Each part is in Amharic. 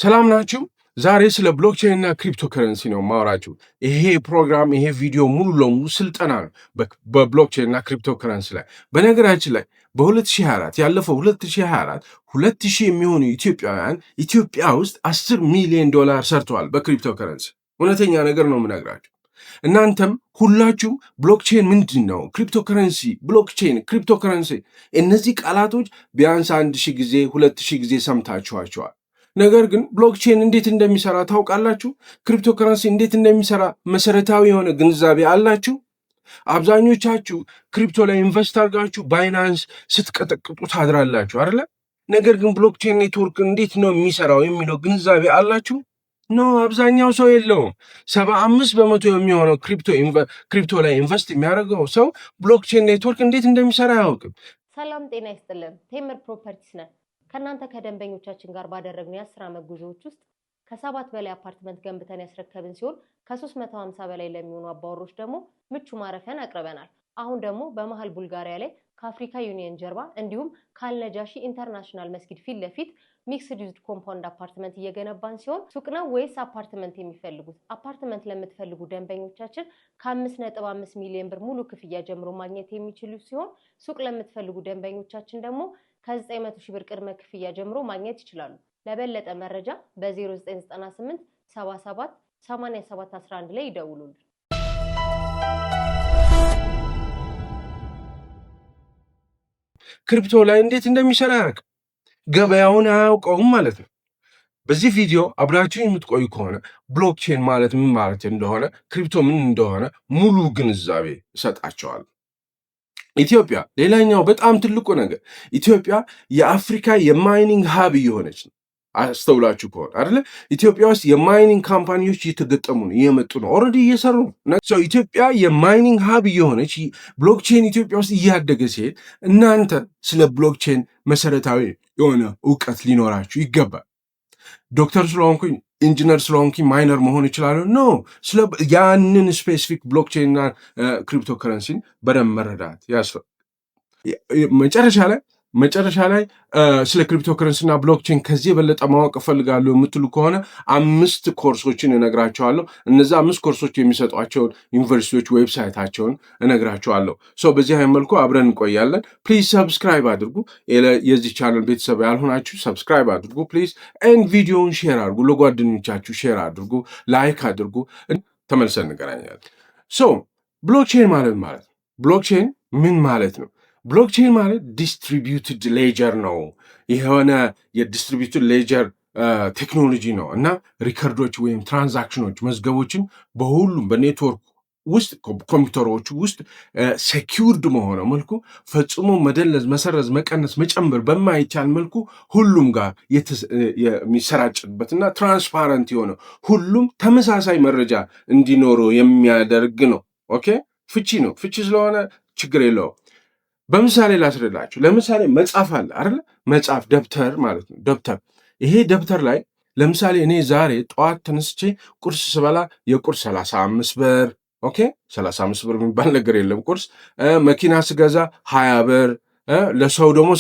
ሰላም ናችሁ? ዛሬ ስለ ብሎክቼን እና ክሪፕቶ ከረንሲ ነው ማወራችሁ። ይሄ ፕሮግራም ይሄ ቪዲዮ ሙሉ ለሙሉ ስልጠና ነው በብሎክቼን እና ክሪፕቶ ከረንሲ ላይ። በነገራችን ላይ በ2024 ያለፈው 2024 2000 የሚሆኑ ኢትዮጵያውያን ኢትዮጵያ ውስጥ $10 ሚሊዮን ሰርተዋል በክሪፕቶ ከረንሲ። እውነተኛ ነገር ነው የምነግራችሁ። እናንተም ሁላችሁም ብሎክቼን ምንድን ነው፣ ክሪፕቶ ከረንሲ፣ ብሎክቼን፣ ክሪፕቶ ከረንሲ እነዚህ ቃላቶች ቢያንስ 1000 ጊዜ 2000 ጊዜ ሰምታችኋቸዋል። ነገር ግን ብሎክቼን እንዴት እንደሚሰራ ታውቃላችሁ? ክሪፕቶ ከረንሲ እንዴት እንደሚሰራ መሰረታዊ የሆነ ግንዛቤ አላችሁ? አብዛኞቻችሁ ክሪፕቶ ላይ ኢንቨስት አድርጋችሁ ባይናንስ ስትቀጠቅጡ ታድራላችሁ አይደለ? ነገር ግን ብሎክቼን ኔትወርክ እንዴት ነው የሚሰራው የሚለው ግንዛቤ አላችሁ? ኖ፣ አብዛኛው ሰው የለውም። 75% የሚሆነው ክሪፕቶ ላይ ኢንቨስት የሚያደርገው ሰው ብሎክቼን ኔትወርክ እንዴት እንደሚሰራ አያውቅም። ሰላም ጤና ይስጥልን። ቴምር ፕሮፐርቲስ ነን። ከናንተ ከደንበኞቻችን ጋር ባደረግነው የ10 ዓመት ጉዞዎች ውስጥ ከ7 በላይ አፓርትመንት ገንብተን ያስረከብን ሲሆን ከ350 በላይ ለሚሆኑ አባወሮች ደግሞ ምቹ ማረፊያን አቅርበናል። አሁን ደግሞ በመሃል ቡልጋሪያ ላይ ከአፍሪካ ዩኒየን ጀርባ እንዲሁም ካልነጃሺ ኢንተርናሽናል መስጊድ ፊት ለፊት ሚክስድ ዩዝድ ኮምፓውንድ አፓርትመንት እየገነባን ሲሆን ሱቅ ነው ወይስ አፓርትመንት የሚፈልጉት? አፓርትመንት ለምትፈልጉ ደንበኞቻችን ከ5.5 ሚሊዮን ብር ሙሉ ክፍያ ጀምሮ ማግኘት የሚችሉ ሲሆን ሱቅ ለምትፈልጉ ደንበኞቻችን ደግሞ ከ900 ሺህ ብር ቅድመ ክፍያ ጀምሮ ማግኘት ይችላሉ። ለበለጠ መረጃ በ0998 77 87 11 ላይ ይደውሉልን። ክሪፕቶ ላይ እንዴት እንደሚሰራ ያውቅ ገበያውን አያውቀውም ማለት ነው። በዚህ ቪዲዮ አብራችሁ የምትቆዩ ከሆነ ብሎክቼን ማለት ምን ማለት እንደሆነ፣ ክሪፕቶ ምን እንደሆነ ሙሉ ግንዛቤ እሰጣቸዋለሁ። ኢትዮጵያ ሌላኛው በጣም ትልቁ ነገር ኢትዮጵያ የአፍሪካ የማይኒንግ ሀብ እየሆነች ነው። አስተውላችሁ ከሆነ አይደለ? ኢትዮጵያ ውስጥ የማይኒንግ ካምፓኒዎች እየተገጠሙ ነው፣ እየመጡ ነው፣ ኦልሬዲ እየሰሩ ነው። ኢትዮጵያ የማይኒንግ ሀብ እየሆነች ብሎክቼን ኢትዮጵያ ውስጥ እያደገ ሲሄድ እናንተ ስለ ብሎክቼን መሰረታዊ የሆነ እውቀት ሊኖራችሁ ይገባል። ዶክተር ስለሆንኩኝ ኢንጂነር ስለሆንኩኝ ማይነር መሆን ይችላሉ? ኖ፣ ስለ ያንን ስፔሲፊክ ብሎክቼንና ክሪፕቶ ከረንሲን በደንብ መረዳት ያስፈልጋል። መጨረሻ ላይ ስለ ክሪፕቶ ከረንሲና ብሎክቼን ከዚህ የበለጠ ማወቅ እፈልጋለሁ የምትሉ ከሆነ 5 ኮርሶችን እነግራቸዋለሁ። እነዚ 5 ኮርሶች የሚሰጧቸውን ዩኒቨርሲቲዎች ዌብሳይታቸውን እነግራቸዋለሁ። በዚህ አይነት መልኩ አብረን እንቆያለን። ፕሊዝ ሰብስክራይብ አድርጉ። የዚህ ቻናል ቤተሰብ ያልሆናችሁ ሰብስክራይብ አድርጉ ፕሊዝ። ቪዲዮውን ሼር አድርጉ፣ ለጓደኞቻችሁ ሼር አድርጉ፣ ላይክ አድርጉ። ተመልሰን እንገናኛለን። ብሎክቼን ማለት ብሎክቼን ምን ማለት ነው? ብሎክቼን ማለት ዲስትሪቢዩትድ ሌጀር ነው። የሆነ የዲስትሪቢዩትድ ሌጀር ቴክኖሎጂ ነው እና ሪከርዶች ወይም ትራንዛክሽኖች፣ መዝገቦችን በሁሉም በኔትወርክ ውስጥ ኮምፒውተሮች ውስጥ ሴኪውርድ በሆነ መልኩ ፈጽሞ መደለዝ፣ መሰረዝ፣ መቀነስ፣ መጨመር በማይቻል መልኩ ሁሉም ጋር የሚሰራጭበትና ትራንስፓረንት የሆነ ሁሉም ተመሳሳይ መረጃ እንዲኖረው የሚያደርግ ነው። ኦኬ፣ ፍቺ ነው። ፍቺ ስለሆነ ችግር የለውም። በምሳሌ ላስረዳችሁ። ለምሳሌ መጽሐፍ አለ አይደል? መጽሐፍ ደብተር ማለት ነው። ደብተር ይሄ ደብተር ላይ ለምሳሌ እኔ ዛሬ ጠዋት ተነስቼ ቁርስ ስበላ የቁርስ 35 ብር፣ ኦኬ፣ 35 ብር የሚባል ነገር የለም ቁርስ። መኪና ስገዛ 20 ብር፣ ለሰው ደግሞ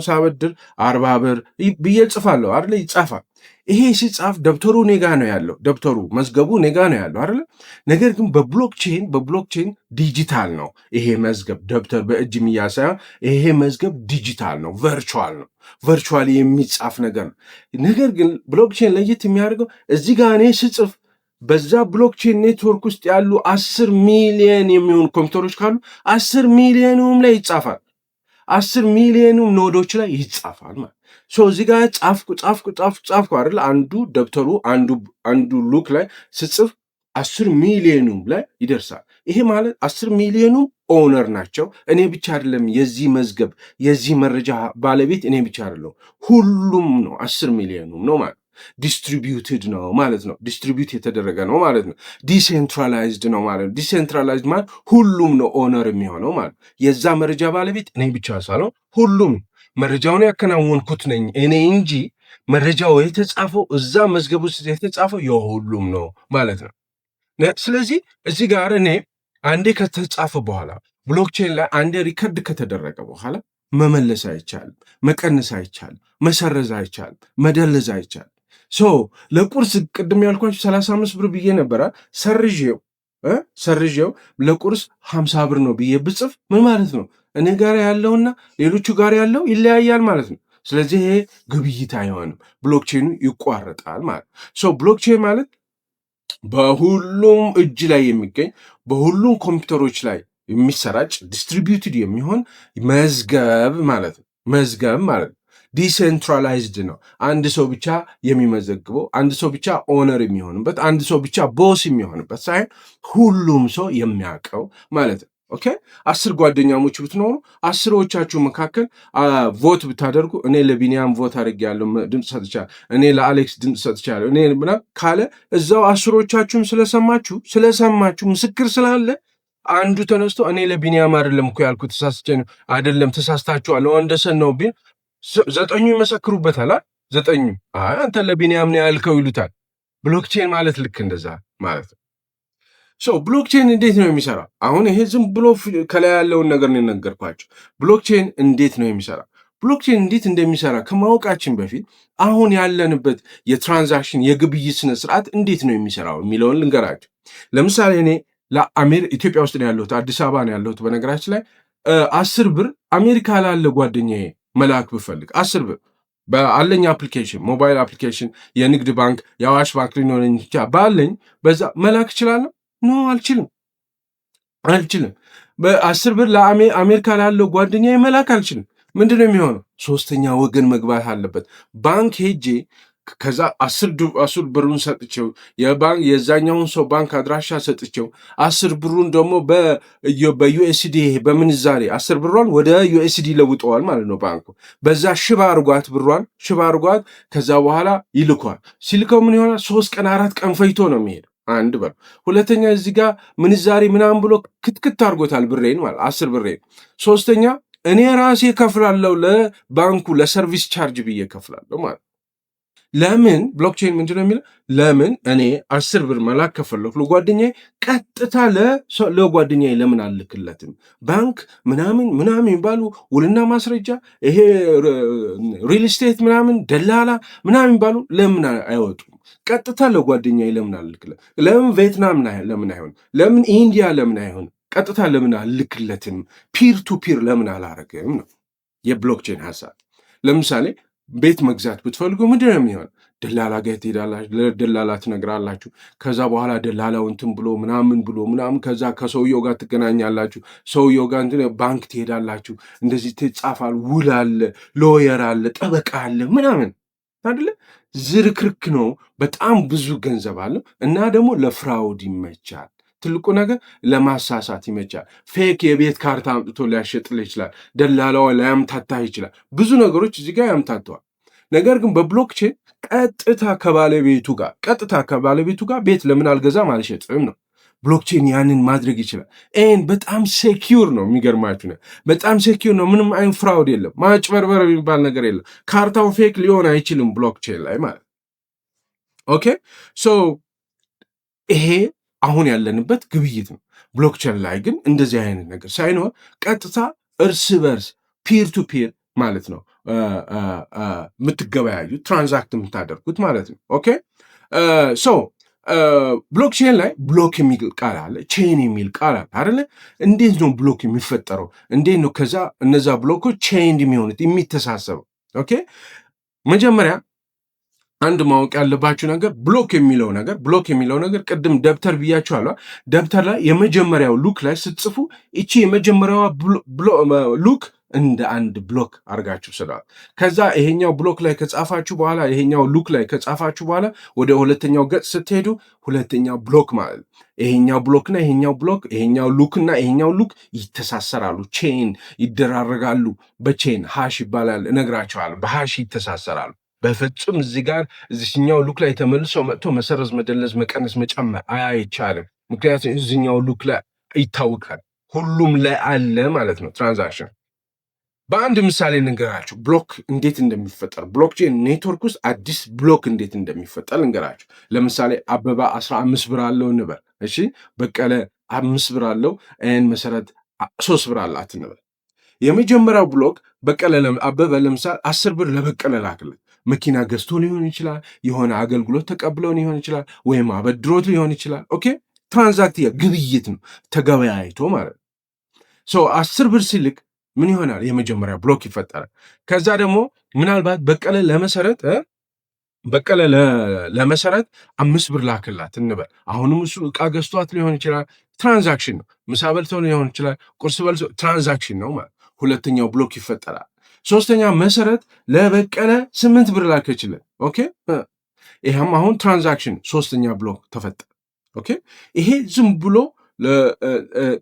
ሳበድር 40 ብር ብዬ ጽፋለሁ አይደል? ይጻፋል። ይሄ ሲጻፍ ደብተሩ ኔጋ ነው ያለው፣ ደብተሩ መዝገቡ ኔጋ ነው ያለው አይደል? ነገር ግን በብሎክቼን ዲጂታል ነው ይሄ መዝገብ። ደብተር በእጅ የሚያዝ ሳይሆን ይሄ መዝገብ ዲጂታል ነው፣ ቨርቹዋል ነው። ቨርቹዋሊ የሚጻፍ ነገር ነው። ነገር ግን ብሎክቼን ለየት የሚያደርገው እዚህ ጋር እኔ ስጽፍ በዛ ብሎክቼን ኔትወርክ ውስጥ ያሉ 10 ሚሊዮን የሚሆኑ ኮምፒውተሮች ካሉ 10 ሚሊዮኑም ላይ ይጻፋል። 10 ሚሊዮኑም ኖዶች ላይ ይጻፋል ማለት እዚህ ጋር ጻፍኩ አይደል? አንዱ ደብተሩ አንዱ ሉክ ላይ ስጽፍ 10 ሚሊዮኑም ላይ ይደርሳል። ይሄ ማለት 10 ሚሊዮኑም ኦነር ናቸው። እኔ ብቻ አይደለም የዚህ መዝገብ የዚህ መረጃ ባለቤት፣ እኔ ብቻ አይደለም፣ ሁሉም ነው። 10 ሚሊዮኑም ነው ማለት ዲስትሪቢዩትድ ነው ማለት ነው። ዲስትሪቢዩት የተደረገ ነው ማለት ነው። ዲሴንትራላይዝድ ነው ማለት ነው። ዲሴንትራላይዝድ ማለት ሁሉም ነው ኦነር የሚሆነው ማለት ነው። የዛ መረጃ ባለቤት እኔ ብቻ ሳልሆን ሁሉም። መረጃውን ያከናወንኩት ነኝ እኔ እንጂ መረጃው የተጻፈው እዛ መዝገብ ውስጥ የተጻፈው የሁሉም ነው ማለት ነው። ስለዚህ እዚህ ጋር እኔ አንዴ ከተጻፈ በኋላ ብሎክቼን ላይ አንዴ ሪከርድ ከተደረገ በኋላ መመለስ አይቻልም፣ መቀነስ አይቻልም፣ መሰረዝ አይቻልም፣ መደለዝ አይቻልም። ለቁርስ ቅድም ያልኳችሁ 35 ብር ብዬ ነበረ ሰርዤው ለቁርስ 50 ብር ነው ብዬ ብጽፍ ምን ማለት ነው? እኔ ጋር ያለውና ሌሎቹ ጋር ያለው ይለያያል ማለት ነው። ስለዚህ ይሄ ግብይት አይሆንም፣ ብሎክቼኑ ይቋረጣል ማለት ነው። ብሎክቼን ማለት በሁሉም እጅ ላይ የሚገኝ በሁሉም ኮምፒውተሮች ላይ የሚሰራጭ ዲስትሪቢዩትድ የሚሆን መዝገብ ማለት ነው። ዲሴንትራላይዝድ ነው። አንድ ሰው ብቻ የሚመዘግበው፣ አንድ ሰው ብቻ ኦነር የሚሆንበት፣ አንድ ሰው ብቻ ቦስ የሚሆንበት ሳይሆን ሁሉም ሰው የሚያውቀው ማለት ነው። ኦኬ 10 ጓደኛሞች ብትኖሩ 10ዎቻችሁ መካከል ቮት ብታደርጉ እኔ ለቢኒያም ቮት አድርጌያለሁ ድምፅ ሰጥቻለሁ፣ እኔ ለአሌክስ ድምፅ ሰጥቻለሁ፣ እኔ ምናምን ካለ እዛው 10ዎቻችሁም ስለሰማችሁ ምስክር ስላለ አንዱ ተነስቶ እኔ ለቢኒያም አይደለም እኮ ያልኩት ተሳስቼ ነው፣ አይደለም ተሳስታችኋል፣ ወንደሰን ነው ቢል 9ኙ ይመሰክሩበታል። 9ኙ አንተ ለቢኒያም ነው ያልከው ይሉታል። ብሎክቼን ማለት ልክ እንደዛ ማለት ነው። ብሎክቼን እንዴት ነው የሚሰራ? አሁን ይሄ ዝም ብሎ ከላይ ያለውን ነገር ነው የነገርኳቸው። ብሎክቼን እንዴት ነው የሚሰራ? ብሎክቼን እንዴት እንደሚሰራ ከማወቃችን በፊት አሁን ያለንበት የትራንዛክሽን የግብይት ስነ ስርዓት እንዴት ነው የሚሰራው የሚለውን ልንገራቸው። ለምሳሌ እኔ ኢትዮጵያ ውስጥ ነው ያለሁት፣ አዲስ አበባ ነው ያለሁት። በነገራችን ላይ 10 ብር አሜሪካ ላለ ጓደኛዬ መላክ ብፈልግ 10 ብር በአለኝ አፕሊኬሽን፣ ሞባይል አፕሊኬሽን፣ የንግድ ባንክ፣ የአዋሽ ባንክ ሊኖረኝ ባለኝ በዛ መላክ እችላለሁ? ኖ አልችልም። በ10 ብር ለአሜሪካ ላለው ጓደኛ መላክ አልችልም። ምንድነው የሚሆነው? ሶስተኛ ወገን መግባት አለበት። ባንክ ሄጄ ከዛ 10 ብሩን ሰጥቼው የዛኛውን ሰው ባንክ አድራሻ ሰጥቼው 10 ብሩን ደግሞ በዩኤስዲ በምንዛሬ 10 ብሯን ወደ ዩኤስዲ ለውጠዋል ማለት ነው ባንኩ። በዛ ሽባ አርጓት ከዛ በኋላ ይልኳል። ሲልከው ምን ይሆናል? 3 ቀን 4 ቀን ፈይቶ ነው የሚሄድ አንድ በር። ሁለተኛ እዚህ ጋር ምንዛሬ ምናምን ብሎ ክትክት አድርጎታል ብሬን ማለት 10 ብሬን። ሶስተኛ እኔ ራሴ ከፍላለሁ ለባንኩ ለሰርቪስ ቻርጅ ብዬ ከፍላለሁ ማለት። ለምን ብሎክቼን ምንድነው የሚለው? ለምን እኔ 10 ብር መላክ ከፈለኩ ለጓደኛዬ ቀጥታ ለጓደኛዬ ለምን አልክለትም? ባንክ ምናምን የሚባሉ ውልና ማስረጃ ይሄ ሪል ስቴት ምናምን ደላላ ምናምን የሚባሉ ለምን አይወጡም? ቀጥታ ለጓደኛዬ ለምን አልክለት? ለምን ቪየትናም ለምን አይሆን? ለምን ኢንዲያ ለምን አይሆን? ቀጥታ ለምን አልክለትም? ፒር ቱ ፒር ለምን አላረግም ነው የብሎክቼን ሀሳብ። ለምሳሌ ቤት መግዛት ብትፈልጉ ምንድነው የሚሆን? ደላላ ጋር ትሄዳላችሁ፣ ለደላላ ትነግራላችሁ። ከዛ በኋላ ደላላው እንትን ብሎ ምናምን ከዛ ከሰውየው ጋር ትገናኛላችሁ። ሰውየው ጋር እንትን ባንክ ትሄዳላችሁ፣ እንደዚህ ትጻፋል፣ ውል አለ፣ ሎየር አለ፣ ጠበቃ አለ ምናምን አይደለ? ዝርክርክ ነው። በጣም ብዙ ገንዘብ አለው እና ደግሞ ለፍራውድ ይመቻል። ትልቁ ነገር ለማሳሳት ይመቻል። ፌክ የቤት ካርታ አምጥቶ ሊያሸጥልህ ይችላል። ደላላዋ ሊያምታታህ ይችላል። ብዙ ነገሮች እዚህ ጋር ያምታተዋል። ነገር ግን በብሎክቼን ቀጥታ ከባለቤቱ ጋር ቤት ለምን አልገዛም አልሸጥም ነው። ብሎክቼን ያንን ማድረግ ይችላል። በጣም ሴኪዩር ነው። የሚገርማችሁ ነው፣ በጣም ሴኪዩር ነው። ምንም አይነት ፍራውድ የለም፣ ማጭበርበር የሚባል ነገር የለም። ካርታው ፌክ ሊሆን አይችልም ብሎክቼን ላይ ማለት። ኦኬ ይሄ አሁን ያለንበት ግብይት ነው። ብሎክቼን ላይ ግን እንደዚህ አይነት ነገር ሳይኖር ቀጥታ እርስ በርስ ፒር ቱ ፒር ማለት ነው የምትገበያዩት ትራንዛክት የምታደርጉት ማለት ነው። ኦኬ ብሎክቼን ላይ ብሎክ የሚል ቃል አለ፣ ቼን የሚል ቃል አለ አይደለ? እንዴት ነው ብሎክ የሚፈጠረው? እንዴት ነው ከዛ እነዛ ብሎኮች ቼን የሚሆኑት የሚተሳሰበው? ኦኬ መጀመሪያ አንድ ማወቅ ያለባችሁ ነገር ብሎክ የሚለው ነገር ቅድም ደብተር ብያችኋለሁ። ደብተር ላይ የመጀመሪያው ሉክ ላይ ስትጽፉ እቺ የመጀመሪያዋ ሉክ እንደ አንድ ብሎክ አድርጋችሁ ስለዋል። ከዛ ይሄኛው ብሎክ ላይ ከጻፋችሁ በኋላ ይሄኛው ሉክ ላይ ከጻፋችሁ በኋላ ወደ ሁለተኛው ገጽ ስትሄዱ ሁለተኛው ብሎክ ማለት ነው። ይሄኛው ብሎክና ይሄኛው ብሎክ፣ ይሄኛው ሉክና ይሄኛው ሉክ ይተሳሰራሉ፣ ቼን ይደራረጋሉ። በቼን ሃሽ ይባላል፣ እነግራቸዋለሁ። በሃሽ ይተሳሰራሉ። በፍጹም እዚህ ጋር እዚህኛው ሉክ ላይ ተመልሰው መጥቶ መሰረዝ፣ መደለዝ፣ መቀነስ፣ መጨመር አይቻልም። ምክንያቱም እዚህኛው ሉክ ላይ ይታወቃል፣ ሁሉም ላይ አለ ማለት ነው ትራንዛክሽን። በአንድ ምሳሌ ልንገራችሁ ብሎክ እንዴት እንደሚፈጠር። ብሎክቼን ኔትወርክ ውስጥ አዲስ ብሎክ እንዴት እንደሚፈጠር ልንገራችሁ። ለምሳሌ አበባ 15 ብር አለው እንበል። እሺ በቀለ 5 ብር አለው፣ መሰረት 3 ብር አላት እንበል። የመጀመሪያው ብሎክ አበበ ለምሳሌ 10 ብር ለበቀለ ላክለት። መኪና ገዝቶ ሊሆን ይችላል፣ የሆነ አገልግሎት ተቀብለው ሊሆን ይችላል፣ ወይም አበድሮት ሊሆን ይችላል። ኦኬ ትራንዛክት ግብይት ነው፣ ተገበያይቶ ማለት ነው። 10 ብር ሲልክ ምን ይሆናል? የመጀመሪያ ብሎክ ይፈጠራል። ከዛ ደግሞ ምናልባት በቀለ ለመሰረት 5 ብር ላክላት እንበል። አሁንም እሱ ዕቃ ገዝቷት ሊሆን ይችላል፣ ትራንዛክሽን ነው። ምሳ በልተው ሊሆን ይችላል፣ ቁርስ በልተው ትራንዛክሽን ነው ማለት ሁለተኛው ብሎክ ይፈጠራል። ሶስተኛ መሰረት ለበቀለ 8 ብር ላከችለት። ኦኬ ይሄም አሁን ትራንዛክሽን ሶስተኛ ብሎክ ተፈጠረ። ኦኬ ይሄ ዝም ብሎ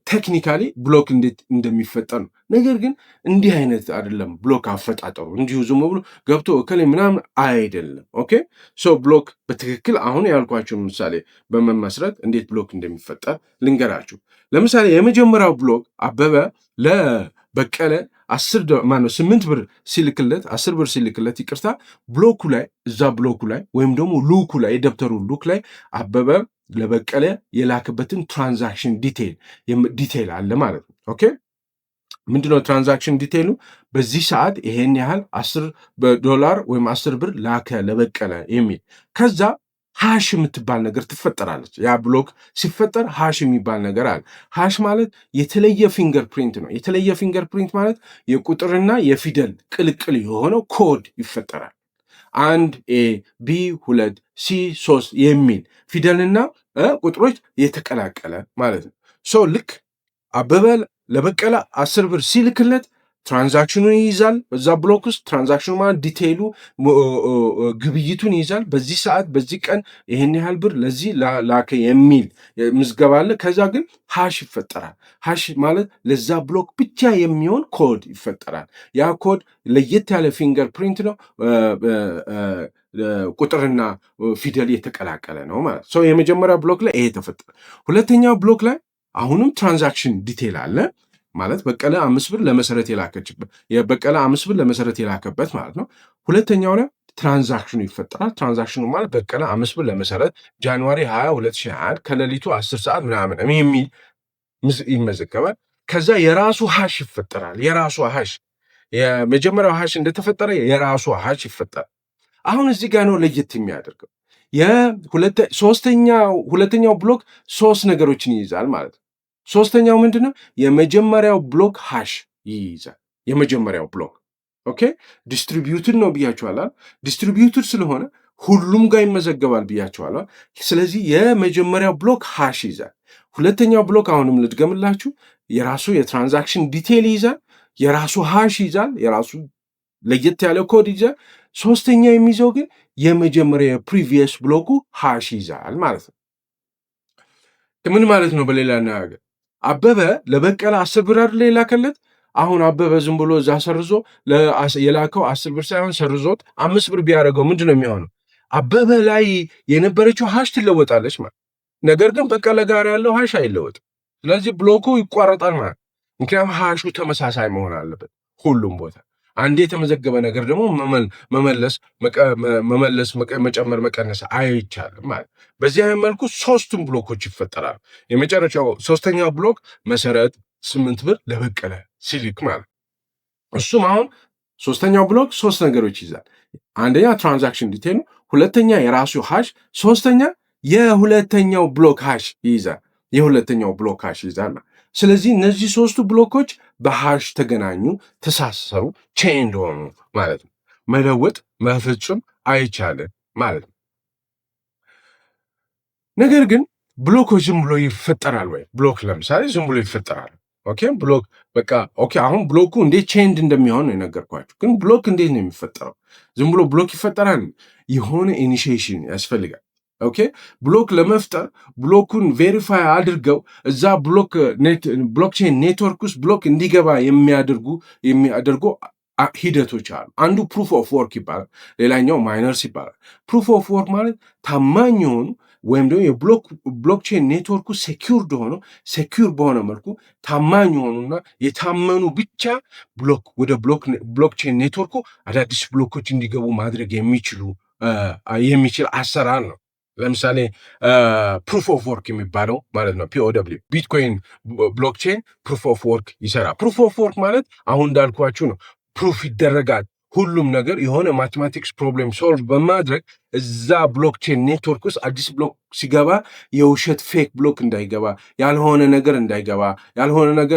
ቴክኒካሊ ብሎክ እንዴት እንደሚፈጠር ነው። ነገር ግን እንዲህ አይነት አይደለም ብሎክ አፈጣጠሩ፣ እንዲሁ ዝም ብሎ ገብቶ እከሌ ምናምን አይደለም። ኦኬ ብሎክ በትክክል አሁን ያልኳቸው ምሳሌ በመመስረት እንዴት ብሎክ እንደሚፈጠር ልንገራችሁ። ለምሳሌ የመጀመሪያው ብሎክ አበበ ለበቀለ 8 ብር ሲልክለት 10 ብር ሲልክለት ይቅርታ፣ ብሎኩ ላይ እዛ ብሎኩ ላይ ወይም ደግሞ ሉኩ ላይ የደብተሩ ሉክ ላይ አበበ ለበቀለ የላክበትን ትራንዛክሽን ዲቴይል አለ ማለት ነው። ኦኬ ምንድነው ትራንዛክሽን ዲቴይሉ? በዚህ ሰዓት ይሄን ያህል $10 ወይም 10 ብር ላከ ለበቀለ የሚል ከዛ ሃሽ የምትባል ነገር ትፈጠራለች። ያ ብሎክ ሲፈጠር ሃሽ የሚባል ነገር አለ። ሃሽ ማለት የተለየ ፊንገር ፕሪንት ነው። የተለየ ፊንገር ፕሪንት ማለት የቁጥርና የፊደል ቅልቅል የሆነው ኮድ ይፈጠራል። 1 ኤ ቢ 2 ሲ 3 የሚል ፊደልና ቁጥሮች የተቀላቀለ ማለት ነው። ልክ አበበ ለበቀለ 10 ብር ሲልክለት ትራንዛክሽኑን ይይዛል። በዛ ብሎክ ውስጥ ትራንዛክሽኑ ማለት ዲቴይሉ ግብይቱን ይይዛል። በዚህ ሰዓት በዚህ ቀን ይሄን ያህል ብር ለዚህ ላከ የሚል ምዝገባ አለ። ከዛ ግን ሃሽ ይፈጠራል። ሃሽ ማለት ለዛ ብሎክ ብቻ የሚሆን ኮድ ይፈጠራል። ያ ኮድ ለየት ያለ ፊንገር ፕሪንት ነው። ቁጥርና ፊደል የተቀላቀለ ነው ማለት ነው። የመጀመሪያ ብሎክ ላይ ይሄ ተፈጠረ። ሁለተኛው ብሎክ ላይ አሁንም ትራንዛክሽን ዲቴይል አለ ማለት በቀለ 5 ብር ለመሰረት የላከችበት የበቀለ 5 ብር ለመሰረት የላከበት ማለት ነው። ሁለተኛው ላይ ትራንዛክሽኑ ይፈጠራል። ትራንዛክሽኑ ማለት በቀለ 5 ብር ለመሰረት ጃንዋሪ 20 2021 ከሌሊቱ 10 ሰዓት ምናምን የሚል ይመዘገባል። ከዛ የራሱ ሃሽ ይፈጠራል። የራሱ ሃሽ የመጀመሪያው ሃሽ እንደተፈጠረ የራሱ ሃሽ ይፈጠራል። አሁን እዚህ ጋር ነው ለየት የሚያደርገው። ሁለተኛው ብሎክ 3 ነገሮችን ይይዛል ማለት ነው። ሶስተኛው ምንድነው? የመጀመሪያው ብሎክ ሃሽ ይይዛል። የመጀመሪያው ብሎክ ኦኬ ዲስትሪቢዩትድ ነው ብያችኋል። ዲስትሪቢዩትድ ስለሆነ ሁሉም ጋር ይመዘገባል ብያችኋል። ስለዚህ የመጀመሪያው ብሎክ ሃሽ ይይዛል። ሁለተኛው ብሎክ አሁንም ልድገምላችሁ፣ የራሱ የትራንዛክሽን ዲቴይል ይይዛል፣ የራሱ ሃሽ ይይዛል፣ የራሱ ለየት ያለ ኮድ ይይዛል። ሶስተኛ የሚይዘው ግን የመጀመሪያ የፕሪቪየስ ብሎኩ ሃሽ ይይዛል ማለት ነው። ምን ማለት ነው? በሌላ አነጋገር አበበ ለበቀለ 10 ብር አይደል የላከለት። አሁን አበበ ዝም ብሎ እዛ ሰርዞ የላከው 10 ብር ሳይሆን ሰርዞት 5 ብር ቢያደርገው ምንድን ነው የሚሆነው? አበበ ላይ የነበረችው ሃሽ ትለወጣለች ማለት። ነገር ግን በቀለ ጋር ያለው ሃሽ አይለወጥም። ስለዚህ ብሎኩ ይቋረጣል ማለት። ምክንያቱም ሃሹ ተመሳሳይ መሆን አለበት ሁሉም ቦታ። አንዴ የተመዘገበ ነገር ደግሞ መመለስ መጨመር መቀነስ አይቻልም ማለት። በዚህ አይነት መልኩ 3ቱም ብሎኮች ይፈጠራሉ። የመጨረሻው 3ኛው ብሎክ መሰረት 8 ብር ለበቀለ ሲልክ ማለት እሱም አሁን 3ኛው ብሎክ 3 ነገሮች ይዛል። አንደኛ ትራንዛክሽን ዲቴይል ነው። ሁለተኛ የራሱ ሃሽ፣ ሶስተኛ የሁለተኛው ብሎክ ሃሽ ይይዛል። የሁለተኛው ብሎክ ሃሽ ይይዛል። ስለዚህ እነዚህ 3ቱ ብሎኮች በሃሽ ተገናኙ፣ ተሳሰሩ፣ ቼንድ ሆኑ ማለት ነው። መለወጥ መፍጹም አይቻልም ማለት ነው። ነገር ግን ብሎኮች ዝም ብሎ ይፈጠራል ወይ? ብሎክ ለምሳሌ ዝም ብሎ ይፈጠራል። ኦኬ ብሎክ በቃ ኦኬ። አሁን ብሎኩ እንዴት ቼንድ እንደሚሆን ነው የነገርኳችሁ። ግን ብሎክ እንዴት ነው የሚፈጠረው? ዝም ብሎ ብሎክ ይፈጠራል? የሆነ ኢኒሺዬሽን ያስፈልጋል። ኦኬ ብሎክ ለመፍጠር ብሎኩን ቬሪፋይ አድርገው እዛ ብሎክቼን ኔትወርክ ውስጥ ብሎክ እንዲገባ የሚያደርጉ ሂደቶች አሉ። አንዱ ፕሩፍ ኦፍ ወርክ ይባላል፣ ሌላኛው ማይነርስ ይባላል። ፕሩፍ ኦፍ ወርክ ማለት ታማኝ የሆኑ ወይም ደግሞ የብሎክቼን ኔትወርኩ ሴኪውር በሆነ መልኩ ታማኝ የሆኑና የታመኑ ብቻ ወደ ብሎክቼን ኔትወርኩ አዳዲስ ብሎኮች እንዲገቡ ማድረግ የሚችል አሰራር ነው። ለምሳሌ ፕሩፍ ኦፍ ወርክ የሚባለው ማለት ነው POW ቢትኮይን ብሎክቼን ፕሩፍ ኦፍ ወርክ ይሰራል። ፕሩፍ ኦፍ ወርክ ማለት አሁን እንዳልኳችሁ ነው። ፕሩፍ ይደረጋል ሁሉም ነገር የሆነ ማቴማቲክስ ፕሮብሌም ሶልቭ በማድረግ እዛ ብሎክቼን ኔትወርክ ውስጥ አዲስ ብሎክ ሲገባ የውሸት ፌክ ብሎክ እንዳይገባ፣ ያልሆነ ነገር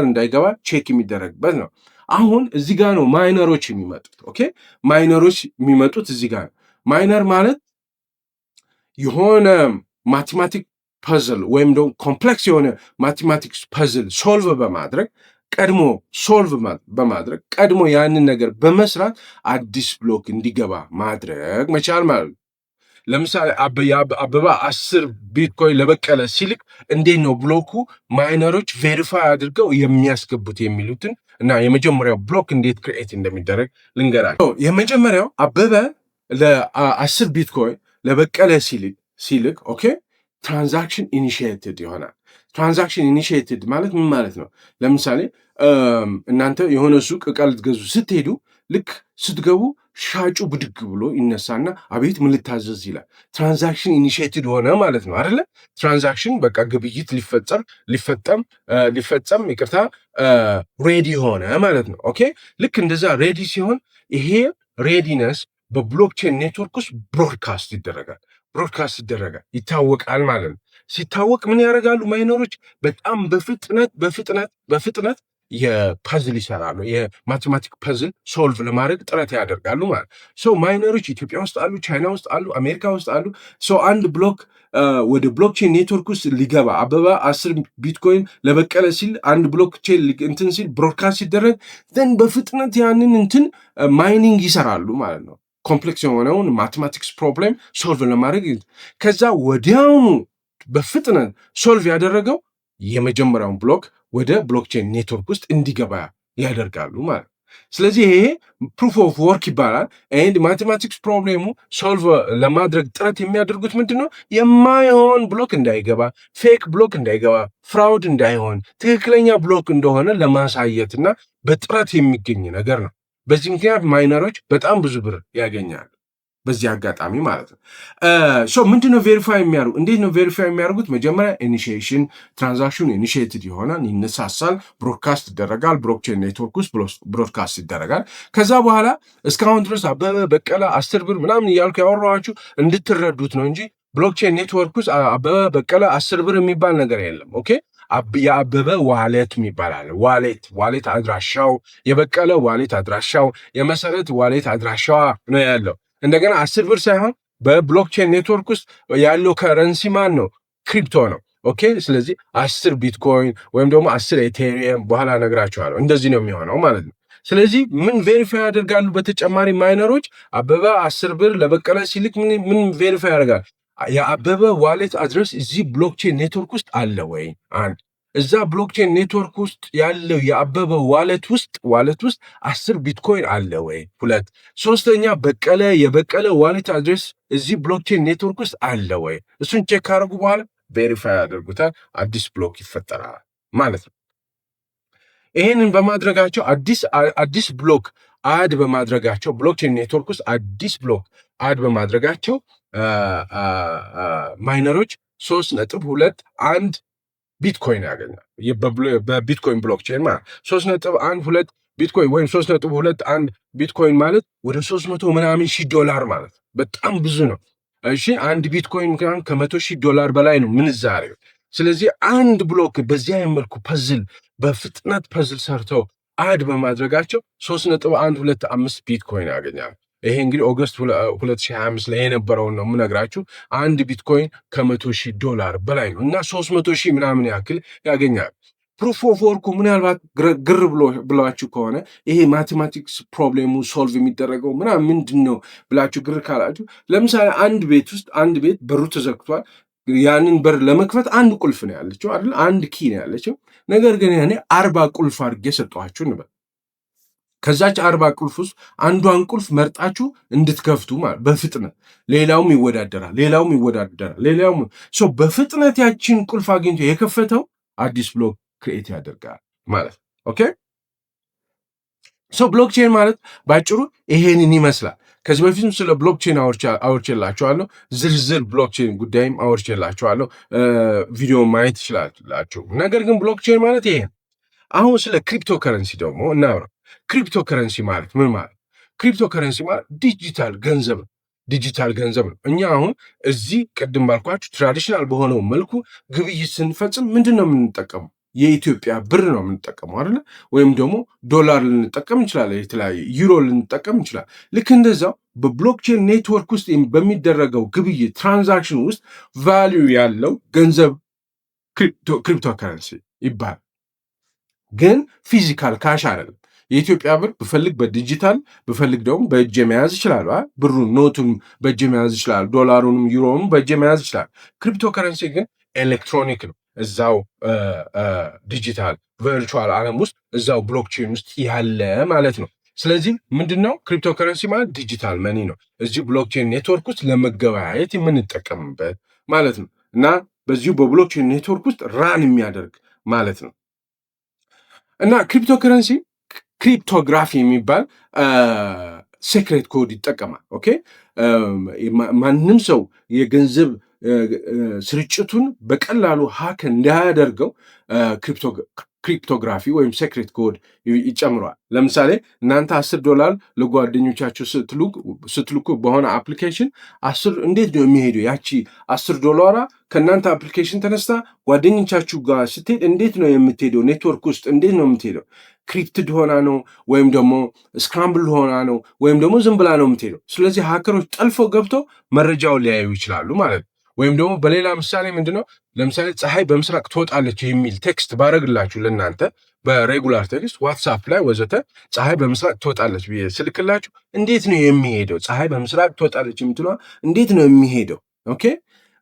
እንዳይገባ ቼክ የሚደረግበት ነው። አሁን እዚህ ጋር ነው ማይነሮች የሚመጡት። ኦኬ ማይነሮች የሚመጡት እዚህ ጋር ነው። ማይነር ማለት የሆነ ማቴማቲክ ፐዝል ወይም ደግሞ ኮምፕሌክስ የሆነ ማቴማቲክስ ፐዝል ሶልቭ ቀድሞ ያንን ነገር በመስራት አዲስ ብሎክ እንዲገባ ማድረግ መቻል ማለት ነው። ለምሳሌ አበባ 10 ቢትኮይን ለበቀለ ሲልክ እንዴት ነው ብሎኩ ማይነሮች ቬሪፋይ አድርገው የሚያስገቡት የሚሉትን እና የመጀመሪያው ብሎክ እንዴት ክሬኤት እንደሚደረግ ልንገራቸው። የመጀመሪያው አበበ ለ10 ቢትኮይን ለበቀለ ሲልክ ኦኬ ትራንዛክሽን ኢኒሺየትድ ይሆናል። ትራንዛክሽን ኢኒሺየትድ ማለት ምን ማለት ነው? ለምሳሌ እናንተ የሆነ ሱቅ ዕቃ ልትገዙ ስትሄዱ ልክ ስትገቡ ሻጩ ብድግ ብሎ ይነሳና አቤት ምን ልታዘዝ ይላል። ትራንዛክሽን ኢኒሺየትድ ሆነ ማለት ነው አይደለ? ትራንዛክሽን በቃ ግብይት ሊፈጸም ይቅርታ ሬዲ ሆነ ማለት ነው። ኦኬ ልክ እንደዛ ሬዲ ሲሆን ይሄ ሬዲነስ በብሎክቼን ኔትወርክ ውስጥ ብሮድካስት ይደረጋል ይታወቃል ማለት ነው። ሲታወቅ ምን ያደርጋሉ ማይነሮች? በጣም በፍጥነት የፐዝል ይሰራሉ። የማቴማቲክ ፐዝል ሶልቭ ለማድረግ ጥረት ያደርጋሉ ማለት ነው። ማይነሮች ኢትዮጵያ ውስጥ አሉ፣ ቻይና ውስጥ አሉ፣ አሜሪካ ውስጥ አሉ። አንድ ብሎክ ወደ ብሎክቼን ኔትወርክ ውስጥ ሊገባ አበባ 10 ቢትኮይን ለበቀለ ሲል አንድ ብሎክቼን እንትን ሲል ብሮድካስት ሲደረግ ዘን በፍጥነት ያንን እንትን ማይኒንግ ይሰራሉ ማለት ነው። ኮምፕሌክስ የሆነውን ማቴማቲክስ ፕሮብሌም ሶልቭ ለማድረግ ከዛ ወዲያውኑ በፍጥነት ሶልቭ ያደረገው የመጀመሪያውን ብሎክ ወደ ብሎክቼን ኔትወርክ ውስጥ እንዲገባ ያደርጋሉ ማለት ነው። ስለዚህ ይሄ ፕሩፍ ኦፍ ወርክ ይባላል። ኤንድ ማቴማቲክስ ፕሮብሌሙ ሶልቭ ለማድረግ ጥረት የሚያደርጉት ምንድን ነው? የማይሆን ብሎክ እንዳይገባ፣ ፌክ ብሎክ እንዳይገባ፣ ፍራውድ እንዳይሆን ትክክለኛ ብሎክ እንደሆነ ለማሳየትና በጥረት የሚገኝ ነገር ነው። በዚህ ምክንያት ማይነሮች በጣም ብዙ ብር ያገኛሉ። በዚህ አጋጣሚ ማለት ነው። ምንድነው ቬሪፋይ የሚያደርጉ? እንዴት ነው ቬሪፋይ የሚያደርጉት? መጀመሪያ ኢኒሺዬሽን ትራንዛክሽን ኢኒሺዬትድ ይሆናል፣ ይነሳሳል፣ ብሮድካስት ይደረጋል፣ ብሎክቼን ኔትወርክ ውስጥ ብሮድካስት ይደረጋል። ከዛ በኋላ እስካሁን ድረስ አበበ በቀለ 10 ብር ምናምን እያልኩ ያወራኋችሁ እንድትረዱት ነው እንጂ ብሎክቼን ኔትወርክ ውስጥ አበበ በቀለ 10 ብር የሚባል ነገር የለም። ኦኬ የአበበ ዋሌት የሚባላል። ዋሌት አድራሻው፣ የበቀለ ዋሌት አድራሻው፣ የመሰረት ዋሌት አድራሻዋ ነው ያለው። እንደገና 10 ብር ሳይሆን በብሎክቼን ኔትወርክ ውስጥ ያለው ከረንሲ ማን ነው? ክሪፕቶ ነው። ኦኬ ስለዚህ 10 ቢትኮይን ወይም ደግሞ 10 ኤቴሪየም በኋላ ነግራችኋለሁ። እንደዚህ ነው የሚሆነው ማለት ነው። ስለዚህ ምን ቬሪፋይ ያደርጋሉ? በተጨማሪ ማይነሮች አበበ 10 ብር ለበቀለ ሲልክ ምን ቬሪፋይ ያደርጋል? የአበበ ዋሌት አድረስ እዚህ ብሎክቼን ኔትወርክ ውስጥ አለ ወይ? አንድ እዛ ብሎክቼን ኔትወርክ ውስጥ ያለው የአበበ ዋሌት ውስጥ 10 ቢትኮይን አለ ወይ? 2 ሶስተኛ የበቀለ ዋሌት አድሬስ እዚህ ብሎክቼን ኔትወርክ ውስጥ አለ ወይ? እሱን ቼክ ካደረጉ በኋላ ቬሪፋይ ያደርጉታል። አዲስ ብሎክ ይፈጠራል ማለት ነው። ይህንን በማድረጋቸው አዲስ ብሎክ አድ በማድረጋቸው ብሎክቼን ኔትወርክ ውስጥ አዲስ ብሎክ አድ በማድረጋቸው ማይነሮች 3.21 ቢትኮይን ያገኛል። በቢትኮይን ብሎክቼን ማለት 3.12 ቢትኮይን ወይም 3.21 ቢትኮይን ማለት ወደ 300 ምናምን ሺህ ዶላር ማለት በጣም ብዙ ነው። እሺ አንድ ቢትኮይን $100,000 በላይ ነው ምንዛሬው። ስለዚህ አንድ ብሎክ በዚህ መልኩ በፍጥነት ፐዝል ሰርተው አድ በማድረጋቸው 3.125 ቢትኮይን ያገኛል። ይሄ እንግዲህ ኦገስት 2025 ላይ የነበረውን ነው የምነግራችሁ። አንድ ቢትኮይን $100,000 በላይ ነው እና 300,000 ምናምን ያክል ያገኛል። ፕሩፍ ኦፍ ወርኩ ምናልባት ግር ብላችሁ ከሆነ ይሄ ማቴማቲክስ ፕሮብሌሙ ሶልቭ የሚደረገው ምናምን ምንድን ነው ብላችሁ ግር ካላችሁ፣ ለምሳሌ አንድ ቤት በሩ ተዘግቷል። ያንን በር ለመክፈት አንድ ቁልፍ ነው ያለችው አይደል? አንድ ኪ ነው ያለችው። ነገር ግን ያኔ 40 ቁልፍ አድርጌ ሰጠኋችሁ እንበል። ከዛች 40 ቁልፍ ውስጥ አንዷን ቁልፍ መርጣችሁ እንድትከፍቱ ማለት በፍጥነት ሌላውም ይወዳደራል። በፍጥነት ያችን ቁልፍ አግኝቶ የከፈተው አዲስ ብሎክ ክሬት ያደርጋል ማለት ነው። ኦኬ ብሎክቼን ማለት ባጭሩ ይሄንን ይመስላል። ከዚህ በፊትም ስለ ብሎክቼን አውርቼላችኋለሁ። ዝርዝር ብሎክቼን ጉዳይም አውርቼላችኋለሁ። ቪዲዮ ማየት ትችላላችሁ። ነገር ግን ብሎክቼን ማለት ይሄ። አሁን ስለ ክሪፕቶ ከረንሲ ደግሞ እናውራ። ክሪፕቶ ከረንሲ ማለት ምን ማለት? ክሪፕቶ ከረንሲ ማለት ዲጂታል ገንዘብ ነው። ዲጂታል ገንዘብ ነው። እኛ አሁን እዚህ ቅድም ባልኳችሁ ትራዲሽናል በሆነው መልኩ ግብይት ስንፈጽም ምንድን ነው የምንጠቀመው? የኢትዮጵያ ብር ነው የምንጠቀመው አይደለ? ወይም ደግሞ ዶላር ልንጠቀም እንችላለን፣ የተለያየ ዩሮ ልንጠቀም እንችላለን። ልክ እንደዛው በብሎክቼን ኔትወርክ ውስጥ በሚደረገው ግብይት ትራንዛክሽን ውስጥ ቫሊዩ ያለው ገንዘብ ክሪፕቶ ከረንሲ ይባላል። ግን ፊዚካል ካሽ አይደለም። የኢትዮጵያ ብር ብፈልግ በዲጂታል ብፈልግ ደግሞ በእጅ መያዝ ይችላል። ብሩን ኖቱን በእጅ መያዝ ይችላል። ዶላሩንም ዩሮንም በእጅ መያዝ ይችላል። ክሪፕቶ ከረንሲ ግን ኤሌክትሮኒክ ነው። እዛው ዲጂታል ቨርቹዋል ዓለም ውስጥ እዛው ብሎክቼን ውስጥ ያለ ማለት ነው። ስለዚህ ምንድነው ክሪፕቶ ከረንሲ ማለት? ዲጂታል መኒ ነው። እዚህ ብሎክቼን ኔትወርክ ውስጥ ለመገበያየት የምንጠቀምበት ማለት ነው እና በዚሁ በብሎክቼን ኔትወርክ ውስጥ ራን የሚያደርግ ማለት ነው እና ክሪፕቶ ከረንሲ ክሪፕቶግራፊ የሚባል ሴክሬት ኮድ ይጠቀማል። ኦኬ ማንም ሰው የገንዘብ ስርጭቱን በቀላሉ ሀክ እንዳያደርገው ክሪፕቶግራፊ ወይም ሴክሬት ኮድ ይጨምረዋል። ለምሳሌ እናንተ $10 ለጓደኞቻችሁ ስትልኩ በሆነ አፕሊኬሽን እንዴት ነው የሚሄደው? ያቺ $10 ከእናንተ አፕሊኬሽን ተነስታ ጓደኞቻችሁ ጋር ስትሄድ እንዴት ነው የምትሄደው? ኔትወርክ ውስጥ እንዴት ነው የምትሄደው? ክሪፕትድ ሆና ነው ወይም ደግሞ ስክራምብል ሆና ነው ወይም ደግሞ ዝም ብላ ነው የምትሄደው። ስለዚህ ሀከሮች ጠልፈው ገብተው መረጃውን ሊያዩ ይችላሉ ማለት ነው። ወይም ደግሞ በሌላ ምሳሌ ምንድነው? ለምሳሌ ፀሐይ በምስራቅ ትወጣለች የሚል ቴክስት ባረግላችሁ ለእናንተ በሬጉላር ቴክስት ዋትሳፕ ላይ ወዘተ ፀሐይ በምስራቅ ትወጣለች ብዬ ስልክላችሁ እንዴት ነው የሚሄደው? ፀሐይ በምስራቅ ትወጣለች የምትለዋ እንዴት ነው የሚሄደው? ኦኬ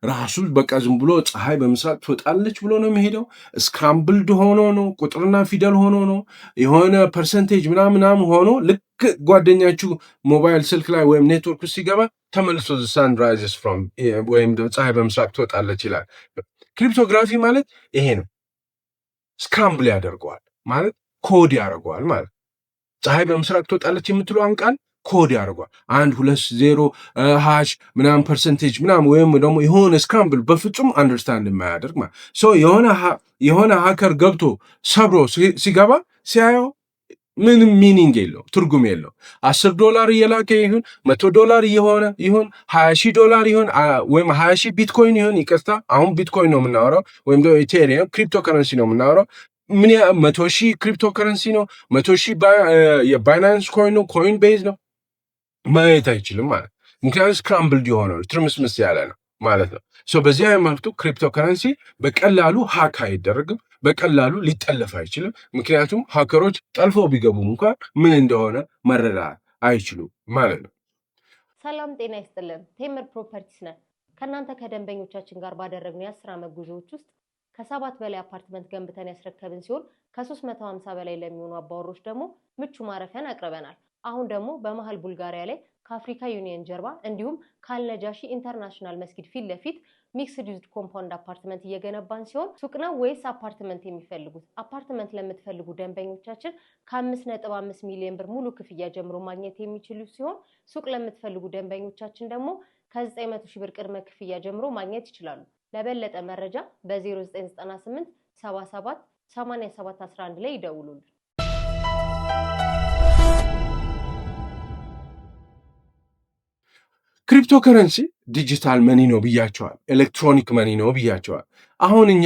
ራሱ በቃ ዝም ብሎ ፀሐይ በምስራቅ ትወጣለች ብሎ ነው የሚሄደው? ስክራምብልድ ሆኖ ነው? ቁጥርና ፊደል ሆኖ ነው? የሆነ ፐርሰንቴጅ ምናምን ሆኖ ልክ ጓደኛችሁ ሞባይል ስልክ ላይ ወይም ኔትወርክ ውስጥ ሲገባ ተመልሶ ሳን ራይዘስ ፍሮም ወይም ፀሐይ በምስራቅ ትወጣለች ይላል። ክሪፕቶግራፊ ማለት ይሄ ነው። ስክራምብል ያደርገዋል ማለት ኮድ ያደርገዋል ማለት ፀሐይ በምስራቅ ትወጣለች የምትለዋን ቃል ኮድ ያደርጓል። 1 2 0 ሃሽ ምናምን ፐርሰንቴጅ ምናምን ወይም ደግሞ የሆነ ስክራምብል በፍጹም አንደርስታንድ የማያደርግ ማለት የሆነ ሀከር ገብቶ ሰብሮ ሲገባ ሲያየው ምንም ሚኒንግ የለው፣ ትርጉም የለው። $10 እየላከ ይሁን $100 እየሆነ ይሁን $20,000 ይሁን ወይም 20,000 ቢትኮይን ይሁን፣ ይቅርታ አሁን ቢትኮይን ነው የምናወራው ወይም ደግሞ ኢቴሪየም ክሪፕቶ ከረንሲ ነው የምናወራው። 100,000 ክሪፕቶ ከረንሲ ነው፣ 100,000 የባይናንስ ኮይን ነው፣ ኮይን ቤዝ ነው ማየት አይችልም ማለት ምክንያቱም ስክራምብልድ የሆነ ነው፣ ትርምስምስ ያለ ነው ማለት ነው። በዚህ አይነት መልኩ ክሪፕቶ ከረንሲ በቀላሉ ሀክ አይደረግም፣ በቀላሉ ሊጠለፍ አይችልም። ምክንያቱም ሀከሮች ጠልፈው ቢገቡም እንኳን ምን እንደሆነ መረዳት አይችሉም ማለት ነው። ሰላም ጤና ይስጥልን። ቴምር ፕሮፐርቲስ ነን። ከእናንተ ከደንበኞቻችን ጋር ባደረግነው የ10 ዓመት ጉዞዎች ውስጥ ከ7 በላይ አፓርትመንት ገንብተን ያስረከብን ሲሆን ከ350 በላይ ለሚሆኑ አባወሮች ደግሞ ምቹ ማረፊያን አቅርበናል። አሁን ደግሞ በመሃል ቡልጋሪያ ላይ ከአፍሪካ ዩኒየን ጀርባ እንዲሁም ካልነጃሺ ኢንተርናሽናል መስጊድ ፊት ለፊት ሚክስድ ዩዝድ ኮምፓውንድ አፓርትመንት እየገነባን ሲሆን ሱቅ ነው ወይስ አፓርትመንት የሚፈልጉት? አፓርትመንት ለምትፈልጉ ደንበኞቻችን ከ5.5 ሚሊዮን ብር ሙሉ ክፍያ ጀምሮ ማግኘት የሚችሉ ሲሆን ሱቅ ለምትፈልጉ ደንበኞቻችን ደግሞ ከ900 ሺህ ብር ቅድመ ክፍያ ጀምሮ ማግኘት ይችላሉ። ለበለጠ መረጃ በ0998 77 87 11 ላይ ይደውሉልን። ክሪፕቶ ከረንሲ ዲጂታል መኒ ነው ብያቸዋል። ኤሌክትሮኒክ መኒ ነው ብያቸዋል። አሁን እኛ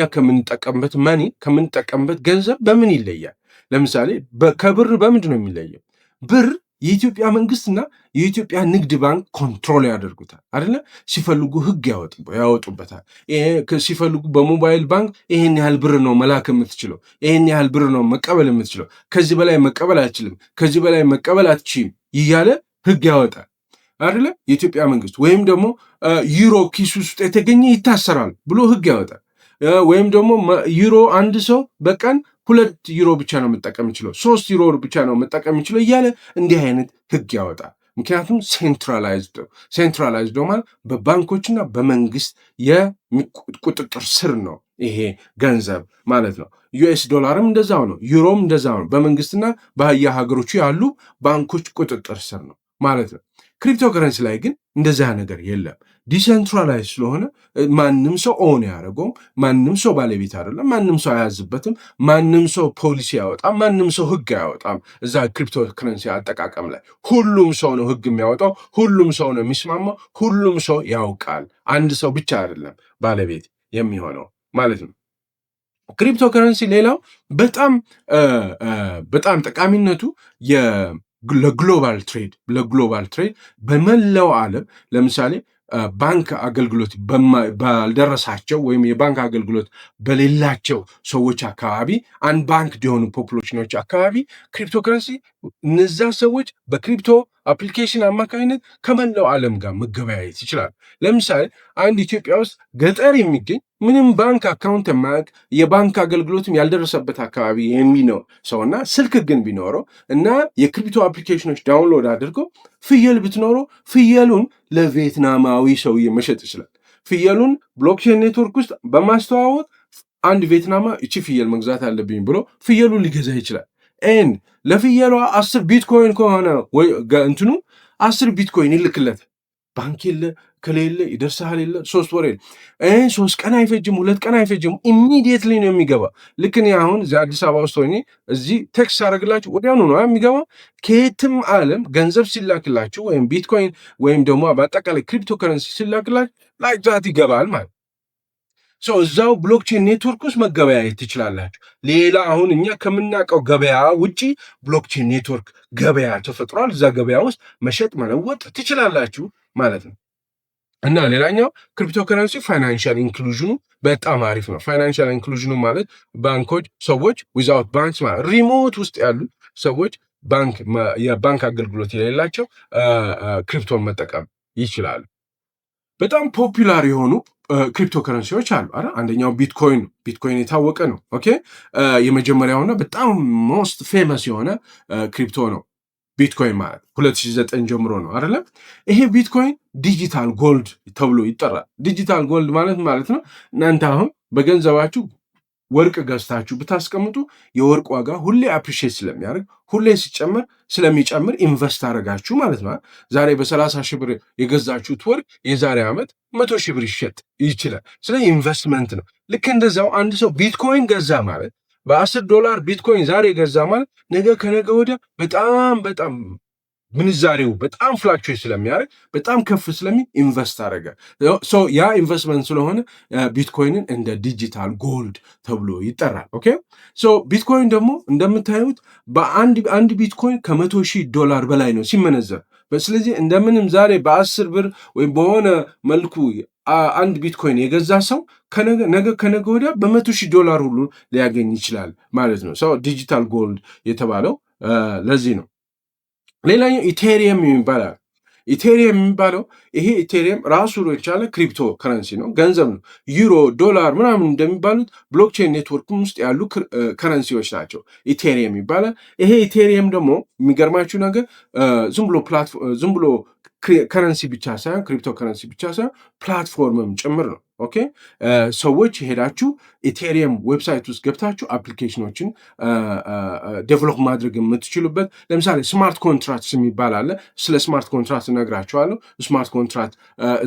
ከምንጠቀምበት ገንዘብ በምን ይለያል? ለምሳሌ ከብር በምንድን ነው የሚለየው? ብር የኢትዮጵያ መንግስትና የኢትዮጵያ ንግድ ባንክ ኮንትሮል ያደርጉታል አይደለ? ሲፈልጉ ህግ ያወጡበታል። ሲፈልጉ በሞባይል ባንክ ይሄን ያህል ብር ነው መላክ የምትችለው፣ ይሄን ያህል ብር ነው መቀበል የምትችለው፣ ከዚህ በላይ መቀበል አትችልም፣ ከዚህ በላይ መቀበል አትችይም እያለ ህግ ያወጣል አይደለ? የኢትዮጵያ መንግስት ወይም ደግሞ ዩሮ ኪስ ውስጥ የተገኘ ይታሰራል ብሎ ህግ ያወጣል። ወይም ደግሞ ዩሮ አንድ ሰው በቀን 2 ዩሮ ብቻ ነው መጠቀም ይችላል፣ 3 ዩሮ ብቻ ነው መጠቀም ይችላል እያለ እንዲህ አይነት ህግ ያወጣል። ምክንያቱም ሴንትራላይዝድ ማለት በባንኮችና በመንግስት የቁጥጥር ስር ነው ይሄ ገንዘብ ማለት ነው። ዩኤስ ዶላርም እንደዛው ነው፣ ዩሮም እንደዛው ነው። በመንግስትና በየሀገሮቹ ያሉ ባንኮች ቁጥጥር ስር ነው ማለት ነው። ክሪፕቶ ከረንሲ ላይ ግን እንደዛ ነገር የለም። ዲሰንትራላይዝ ስለሆነ ማንም ሰው ኦን ያደረገውም፣ ማንም ሰው ባለቤት አይደለም፣ ማንም ሰው አያዝበትም፣ ማንም ሰው ፖሊሲ አያወጣም፣ ማንም ሰው ህግ አያወጣም። እዛ ክሪፕቶ ከረንሲ አጠቃቀም ላይ ሁሉም ሰው ነው ህግ የሚያወጣው፣ ሁሉም ሰው ነው የሚስማማው፣ ሁሉም ሰው ያውቃል። አንድ ሰው ብቻ አይደለም ባለቤት የሚሆነው ማለት ነው። ክሪፕቶ ከረንሲ ሌላው በጣም ጠቃሚነቱ ለግሎባል ትሬድ በመላው ዓለም ለምሳሌ ባንክ አገልግሎት ባልደረሳቸው ወይም የባንክ አገልግሎት በሌላቸው ሰዎች አካባቢ አንድ ባንክ የሆኑ ፖፑሌሽኖች አካባቢ ክሪፕቶ ከረንሲ እነዛ ሰዎች በክሪፕቶ አፕሊኬሽን አማካኝነት ከመላው ዓለም ጋር መገበያየት ይችላል። ለምሳሌ አንድ ኢትዮጵያ ውስጥ ገጠር የሚገኝ ምንም ባንክ አካውንት የማያውቅ የባንክ አገልግሎትም ያልደረሰበት አካባቢ የሚኖር ሰውና ስልክ ግን ቢኖረው እና የክሪፕቶ አፕሊኬሽኖች ዳውንሎድ አድርገው ፍየል ብትኖረው ፍየሉን ለቪየትናማዊ ሰውዬ መሸጥ ይችላል። ፍየሉን ብሎክቼን ኔትወርክ ውስጥ በማስተዋወቅ አንድ ቪየትናማ እቺ ፍየል መግዛት አለብኝ ብሎ ፍየሉን ሊገዛ ይችላል። ኤን ለፍየሏ 10 ቢትኮይን ከሆነ ወይ እንትኑ 10 ቢትኮይን ይልክለት። ባንክ የለ ከሌለ ይደርሳል የለ 3 ወር 3 ቀን አይፈጅም፣ 2 ቀን አይፈጅም። ኢሚዲየትሊ ነው የሚገባ። ልክ እኔ አሁን እዚህ አዲስ አበባ ውስጥ ሆኜ እዚህ ቴክስት አደርግላችሁ ወዲያውኑ ነው የሚገባ። ከየትም ዓለም ገንዘብ ሲላክላችሁ ወይም ቢትኮይን ወይም ደግሞ በአጠቃላይ ክሪፕቶ ከረንሲ ሲላክላችሁ ላይክ ዛት ይገባል ማለት እዛው ብሎክቼን ኔትወርክ ውስጥ መገበያየት ትችላላችሁ። ሌላ አሁን እኛ ከምናውቀው ገበያ ውጪ ብሎክቼን ኔትወርክ ገበያ ተፈጥሯል። እዛ ገበያ ውስጥ መሸጥ መለወጥ ትችላላችሁ ማለት ነው። እና ሌላኛው ክሪፕቶ ከረንሲ ፋይናንሻል ኢንክሉዥኑ በጣም አሪፍ ነው። ፋይናንሻል ኢንክሉዥኑ ማለት ባንኮች ሰዎች ዊዛውት ባንክስ ማለት ሪሞት ውስጥ ያሉ ሰዎች የባንክ አገልግሎት የሌላቸው ክሪፕቶን መጠቀም ይችላሉ። በጣም ፖፑላር የሆኑ ክሪፕቶ ከረንሲዎች አሉ። አንደኛው ቢትኮይን ነው። ቢትኮይን የታወቀ ነው። ኦኬ የመጀመሪያውና በጣም ሞስት ፌመስ የሆነ ክሪፕቶ ነው። ቢትኮይን ማለት 2009 ጀምሮ ነው አይደለም። ይሄ ቢትኮይን ዲጂታል ጎልድ ተብሎ ይጠራል። ዲጂታል ጎልድ ማለት ነው እናንተ አሁን በገንዘባችሁ ወርቅ ገዝታችሁ ብታስቀምጡ የወርቅ ዋጋ ሁሌ አፕሪሼት ስለሚያደርግ ሁሌ ስለሚጨምር ኢንቨስት አደረጋችሁ ማለት ነው። ዛሬ በ30 ሺህ ብር የገዛችሁት ወርቅ የዛሬ ዓመት 100 ሺህ ብር ይሸጥ ይችላል። ስለ ኢንቨስትመንት ነው። ልክ እንደዛው አንድ ሰው ቢትኮይን ገዛ ማለት $10 ቢትኮይን ዛሬ ገዛ ማለት ነገ ከነገ ወዲያ በጣም ምንዛሬው በጣም ፍላክቹዌት ስለሚያደርግ በጣም ከፍ ስለሚል ኢንቨስት አደረገ። ያ ኢንቨስትመንት ስለሆነ ቢትኮይንን እንደ ዲጂታል ጎልድ ተብሎ ይጠራል። ኦኬ ቢትኮይን ደግሞ እንደምታዩት በአንድ ቢትኮይን $100,000 በላይ ነው ሲመነዘር። ስለዚህ እንደምንም ዛሬ በ10 ብር ወይም በሆነ መልኩ አንድ ቢትኮይን የገዛ ሰው ነገ ከነገ ወዲያ $100,000 ሁሉ ሊያገኝ ይችላል ማለት ነው። ዲጂታል ጎልድ የተባለው ለዚህ ነው። ሌላኛው ኢቴሪየም የሚባለው ይሄ ኢቴሪየም ራሱ የቻለ ክሪፕቶ ከረንሲ ነው፣ ገንዘብ ነው። ዩሮ፣ ዶላር ምናምን እንደሚባሉት ብሎክቼን ኔትወርክ ውስጥ ያሉ ከረንሲዎች ናቸው። ኢቴሪየም ይባላል። ይሄ ኢቴሪየም ደግሞ የሚገርማችሁ ነገር ዝም ብሎ ከረንሲ ብቻ ሳይሆን ክሪፕቶ ከረንሲ ብቻ ሳይሆን ፕላትፎርምም ጭምር ነው። ኦኬ ሰዎች ሄዳችሁ ኢቴሪየም ዌብሳይት ውስጥ ገብታችሁ አፕሊኬሽኖችን ዴቨሎፕ ማድረግ የምትችሉበት ለምሳሌ ስማርት ኮንትራክትስ የሚባል አለ። ስለ ስማርት ኮንትራክት እነግራችኋለሁ። ስማርት ኮንትራክት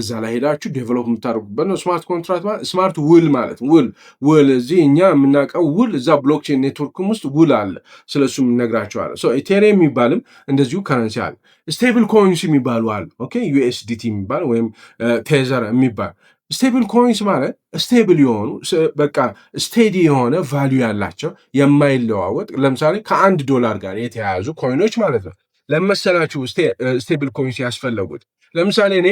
እዛ ላይ ሄዳችሁ ዴቨሎፕ የምታደርጉበት ነው። ስማርት ኮንትራክት ማለት ስማርት ውል ማለት ውል እዚህ እኛ የምናውቀው ውል እዛ ብሎክቼን ኔትወርክም ውስጥ ውል አለ። ስለሱም እነግራችኋለሁ። ኢቴሪየም የሚባልም እንደዚሁ ከረንሲ አለ። ስቴብል ኮይንስ የሚባሉ አሉ። ኦኬ ዩኤስዲቲ የሚባል ወይም ቴዘር የሚባል ስቴብል ኮይንስ ማለት ስቴብል የሆኑ በቃ ስቴዲ የሆነ ቫሊዩ ያላቸው የማይለዋወጥ ለምሳሌ $1 ጋር የተያያዙ ኮይኖች ማለት ነው። ለመሰላችሁ ስቴብል ኮይንስ ያስፈለጉት ለምሳሌ እኔ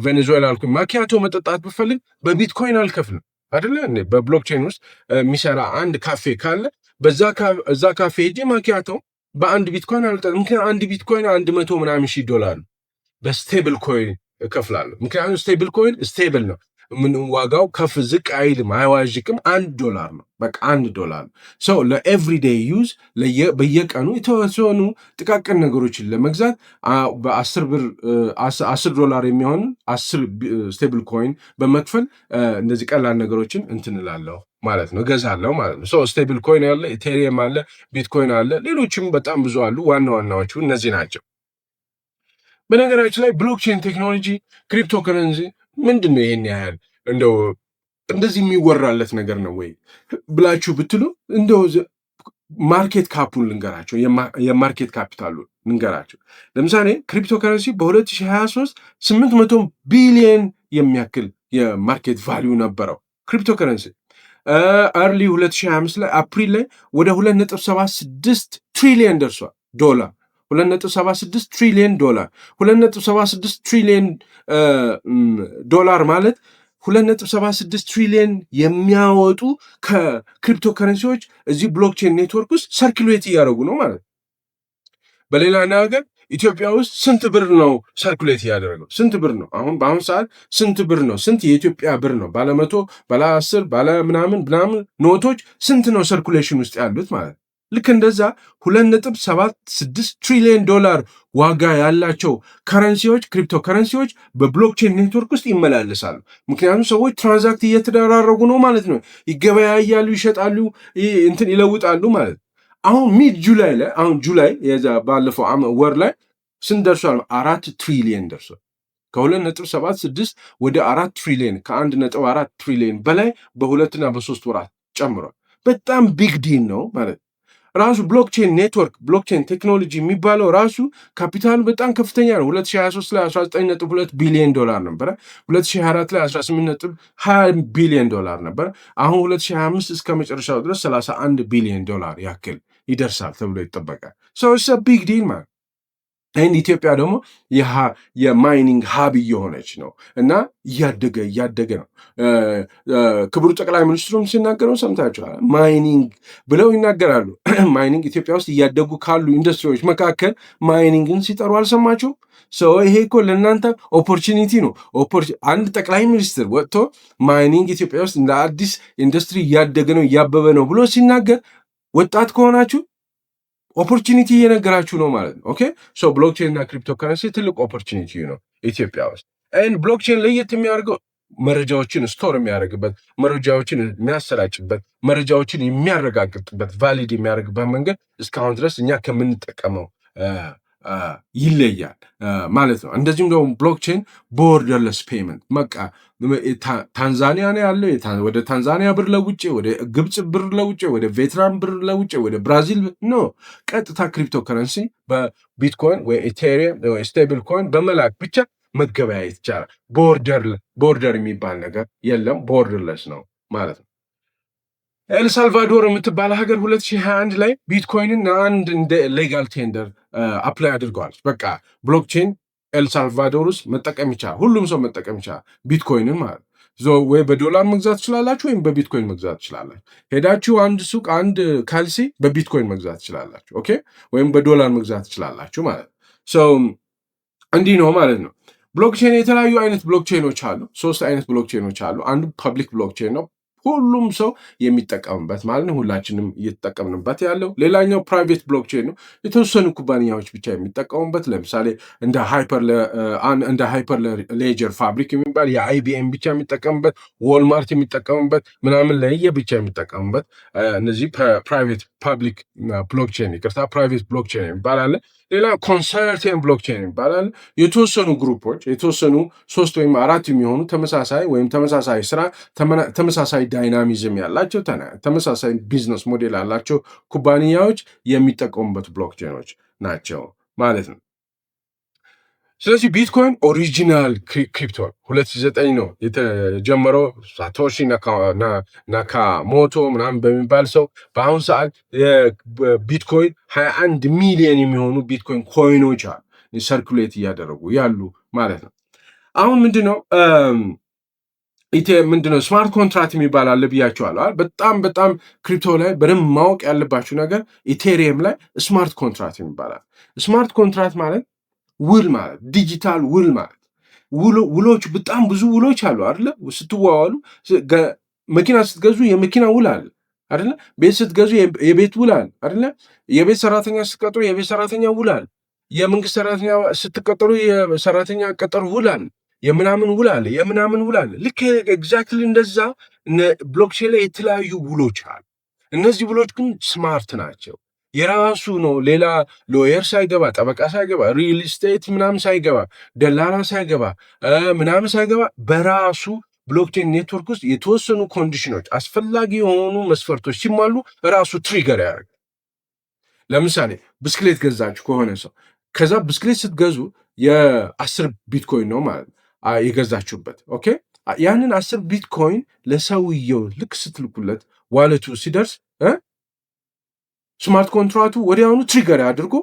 ቬኔዙዌላ አልኩኝ ማኪያቶ መጠጣት ብፈልግ በቢትኮይን አልከፍልም አይደለ? በብሎክቼን ውስጥ የሚሰራ አንድ ካፌ ካለ እዛ ካፌ ሄጄ ማኪያቶ በአንድ ቢትኮይን አልጠጣም። ምክንያቱም አንድ ቢትኮይን $100 ምናምን ሺህ ነው። በስቴብል ኮይን እከፍላለሁ። ምክንያቱም ስቴብል ኮይን ስቴብል ነው። ምን ዋጋው ከፍ ዝቅ አይልም፣ አይዋዥቅም። $1 ነው። በቃ $1 ነው። ሰው ለኤቭሪዴይ ዩዝ በየቀኑ የተወሰኑ ጥቃቅን ነገሮችን ለመግዛት $10 የሚሆን 10 ስቴብል ኮይን በመክፈል እንደዚህ ቀላል ነገሮችን እንትንላለሁ ማለት ነው፣ እገዛለሁ ማለት ነው። ስቴብል ኮይን አለ፣ ኢቴሪየም አለ፣ ቢትኮይን አለ፣ ሌሎችም በጣም ብዙ አሉ። ዋና ዋናዎቹ እነዚህ ናቸው። በነገራችን ላይ ብሎክቼን ቴክኖሎጂ ክሪፕቶ ከረንሲ ምንድን ነው ይሄን ያህል እንደው እንደዚህ የሚወራለት ነገር ነው ወይ ብላችሁ ብትሉ እንደው ማርኬት ካፑን ልንገራቸው፣ የማርኬት ካፒታሉ ልንገራቸው። ለምሳሌ ክሪፕቶ ከረንሲ በ2023 800 ቢሊየን የሚያክል የማርኬት ቫሊዩ ነበረው ክሪፕቶ ከረንሲ። አርሊ 2025 ላይ አፕሪል ላይ ወደ 2.76 ትሪሊየን ደርሷል ዶላር 2.76 ትሪሊየን ዶላር 2.76 ትሪሊየን ዶላር ማለት 2.76 ትሪሊየን የሚያወጡ ከክሪፕቶ ከረንሲዎች እዚህ ብሎክቼን ኔትወርክ ውስጥ ሰርክሌት እያደረጉ ነው ማለት። በሌላ ነገር ኢትዮጵያ ውስጥ ስንት ብር ነው ሰርኩሌት እያደረገው? ስንት ብር ነው አሁን በአሁኑ ሰዓት ስንት ብር ነው? ስንት የኢትዮጵያ ብር ነው? ባለ 100 ባለ 10 ባለ ምናምን ኖቶች ስንት ነው ሰርኩሌሽን ውስጥ ያሉት ማለት? ልክ እንደዛ 2.76 ትሪሊየን ዶላር ዋጋ ያላቸው ከረንሲዎች ክሪፕቶ ከረንሲዎች በብሎክቼን ኔትወርክ ውስጥ ይመላለሳሉ። ምክንያቱም ሰዎች ትራንዛክት እየተደራረጉ ነው ማለት ነው። ይገበያያሉ፣ ይሸጣሉ፣ እንትን ይለውጣሉ ማለት ነው። አሁን ሚድ ጁላይ ላይ አሁን ጁላይ የዛ ባለፈው ወር ላይ ስንት ደርሷል? 4 ትሪሊየን ደርሷል። ከ2.76 ወደ 4 ትሪሊየን ከ1.4 ትሪሊየን በላይ በሁለትና በሶስት ወራት ጨምሯል። በጣም ቢግ ዲል ነው ማለት ነው። ራሱ ብሎክቼን ኔትወርክ ብሎክቼን ቴክኖሎጂ የሚባለው ራሱ ካፒታሉ በጣም ከፍተኛ ነው። 2023 ላይ 19.2 ቢሊዮን ዶላር ነበረ። 2024 ላይ 18.20 ቢሊዮን ዶላር ነበረ። አሁን 2025 እስከ መጨረሻው ድረስ 31 ቢሊዮን ዶላር ያክል ይደርሳል ተብሎ ይጠበቃል። ሰው ቢግ ዲል ማለት ይህን ኢትዮጵያ ደግሞ የማይኒንግ ሀብ እየሆነች ነው እና እያደገ ነው። ክቡር ጠቅላይ ሚኒስትሩም ሲናገሩ ሰምታችኋል። ማይኒንግ ብለው ይናገራሉ። ማይኒንግ ኢትዮጵያ ውስጥ እያደጉ ካሉ ኢንዱስትሪዎች መካከል ማይኒንግን ሲጠሩ አልሰማችሁ? ሰው ይሄ እኮ ለእናንተ ኦፖርቹኒቲ ነው። አንድ ጠቅላይ ሚኒስትር ወጥቶ ማይኒንግ ኢትዮጵያ ውስጥ እንደ አዲስ ኢንዱስትሪ እያደገ ነው እያበበ ነው ብሎ ሲናገር ወጣት ከሆናችሁ ኦፖርቹኒቲ እየነገራችሁ ነው ማለት ነው። ኦኬ ሶ ብሎክቼን እና ክሪፕቶ ከረንሲ ትልቅ ኦፖርቹኒቲ ነው ኢትዮጵያ ውስጥ። ብሎክቼን ለየት የሚያደርገው መረጃዎችን ስቶር የሚያደርግበት፣ መረጃዎችን የሚያሰራጭበት፣ መረጃዎችን የሚያረጋግጥበት፣ ቫሊድ የሚያደርግበት መንገድ እስካሁን ድረስ እኛ ከምንጠቀመው ይለያል ማለት ነው። እንደዚሁም ደግሞ ብሎክቼን ቦርደርለስ ፔመንት በቃ ታንዛኒያ ነው ያለው፣ ወደ ታንዛኒያ ብር ለውጭ፣ ወደ ግብፅ ብር ለውጭ፣ ወደ ቬትናም ብር ለውጭ፣ ወደ ብራዚል ኖ፣ ቀጥታ ክሪፕቶ ከረንሲ በቢትኮይን ወይ ኢቴሪየም ወይ ስቴብል ኮይን በመላክ ብቻ መገበያየት ይቻላል። ቦርደር የሚባል ነገር የለም፣ ቦርደርለስ ነው ማለት ነው። ኤልሳልቫዶር የምትባል ሀገር 2021 ላይ ቢትኮይንን አንድ እንደ ሌጋል ቴንደር አፕላይ አድርገዋለች። በቃ ብሎክቼን ኤልሳልቫዶር ውስጥ መጠቀም ይቻላል፣ ሁሉም ሰው መጠቀም ይቻላል ቢትኮይንን ማለት ወይ በዶላር መግዛት ትችላላችሁ ወይም በቢትኮይን መግዛት ትችላላችሁ። ሄዳችሁ አንድ ሱቅ አንድ ካልሲ በቢትኮይን መግዛት ትችላላችሁ፣ ኦኬ፣ ወይም በዶላር መግዛት ትችላላችሁ ማለት ነው። እንዲህ ነው ማለት ነው። ብሎክቼን የተለያዩ አይነት ብሎክቼኖች አሉ። 3 አይነት ብሎክቼኖች አሉ። አንዱ ፐብሊክ ብሎክቼን ነው፣ ሁሉም ሰው የሚጠቀምበት ማለት ነው። ሁላችንም እየተጠቀምንበት ያለው። ሌላኛው ፕራይቬት ብሎክቼን ነው፣ የተወሰኑ ኩባንያዎች ብቻ የሚጠቀሙበት። ለምሳሌ እንደ ሃይፐር ሌጀር ፋብሪክ የሚባል የአይቢኤም ብቻ የሚጠቀምበት፣ ዎልማርት የሚጠቀምበት ምናምን ለየ ብቻ የሚጠቀሙበት እነዚህ ፕራይቬት ፐብሊክ ብሎክቼን ይቅርታ፣ ፕራይቬት ብሎክቼን ይባላል። ሌላ ኮንሰርቲየም ብሎክቼን ይባላል። የተወሰኑ ግሩፖች የተወሰኑ 3 ወይም 4 የሚሆኑ ተመሳሳይ ስራ ተመሳሳይ ዳይናሚዝም ያላቸው ተመሳሳይ ቢዝነስ ሞዴል ያላቸው ኩባንያዎች የሚጠቀሙበት ብሎክቼኖች ናቸው ማለት ነው። ስለዚህ ቢትኮይን ኦሪጂናል ክሪፕቶ 2009 ነው የተጀመረው ሳቶሺ ናካሞቶ ምናምን በሚባል ሰው። በአሁኑ ሰዓት ቢትኮይን 21 ሚሊዮን የሚሆኑ ቢትኮይን ኮይኖች አሉ ሰርኩሌት እያደረጉ ያሉ ማለት ነው። አሁን ምንድነው ስማርት ኮንትራክት የሚባል አለ ብያቸዋለሁ። በጣም ክሪፕቶ ላይ በደንብ ማወቅ ያለባችሁ ነገር ኢቴሪየም ላይ ስማርት ኮንትራክት የሚባላል። ስማርት ኮንትራክት ማለት ውል ማለት ዲጂታል ውል ማለት ውሎች በጣም ብዙ ውሎች አሉ አይደለ? ስትዋዋሉ መኪና ስትገዙ የመኪና ውል አለ አይደለ? ቤት ስትገዙ የቤት ውል አለ አይደለ? የቤት ሰራተኛ ስትቀጥሩ የቤት ሰራተኛ ውል አለ። የመንግስት ሰራተኛ ስትቀጥሩ የሰራተኛ ቀጠሮ ውል አለ። የምናምን ውል አለ። ልክ ኤግዛክትሊ እንደዛ ብሎክቼን ላይ የተለያዩ ውሎች አሉ። እነዚህ ውሎች ግን ስማርት ናቸው። የራሱ ነው። ሌላ ሎየር ሳይገባ፣ ጠበቃ ሳይገባ፣ ሪል ስቴት ምናምን ሳይገባ፣ ደላላ ሳይገባ ምናምን ሳይገባ በራሱ ብሎክቼን ኔትወርክ ውስጥ የተወሰኑ ኮንዲሽኖች አስፈላጊ የሆኑ መስፈርቶች ሲሟሉ ራሱ ትሪገር ያደርግ። ለምሳሌ ብስክሌት ገዛችሁ ከሆነ ሰው ከዛ ብስክሌት ስትገዙ የ10 ቢትኮይን ነው ማለት የገዛችሁበት። ኦኬ ያንን 10 ቢትኮይን ለሰውየው ልክ ስትልኩለት ዋለቱ ሲደርስ ስማርት ኮንትራቱ ወዲያውኑ ትሪገር አድርጎ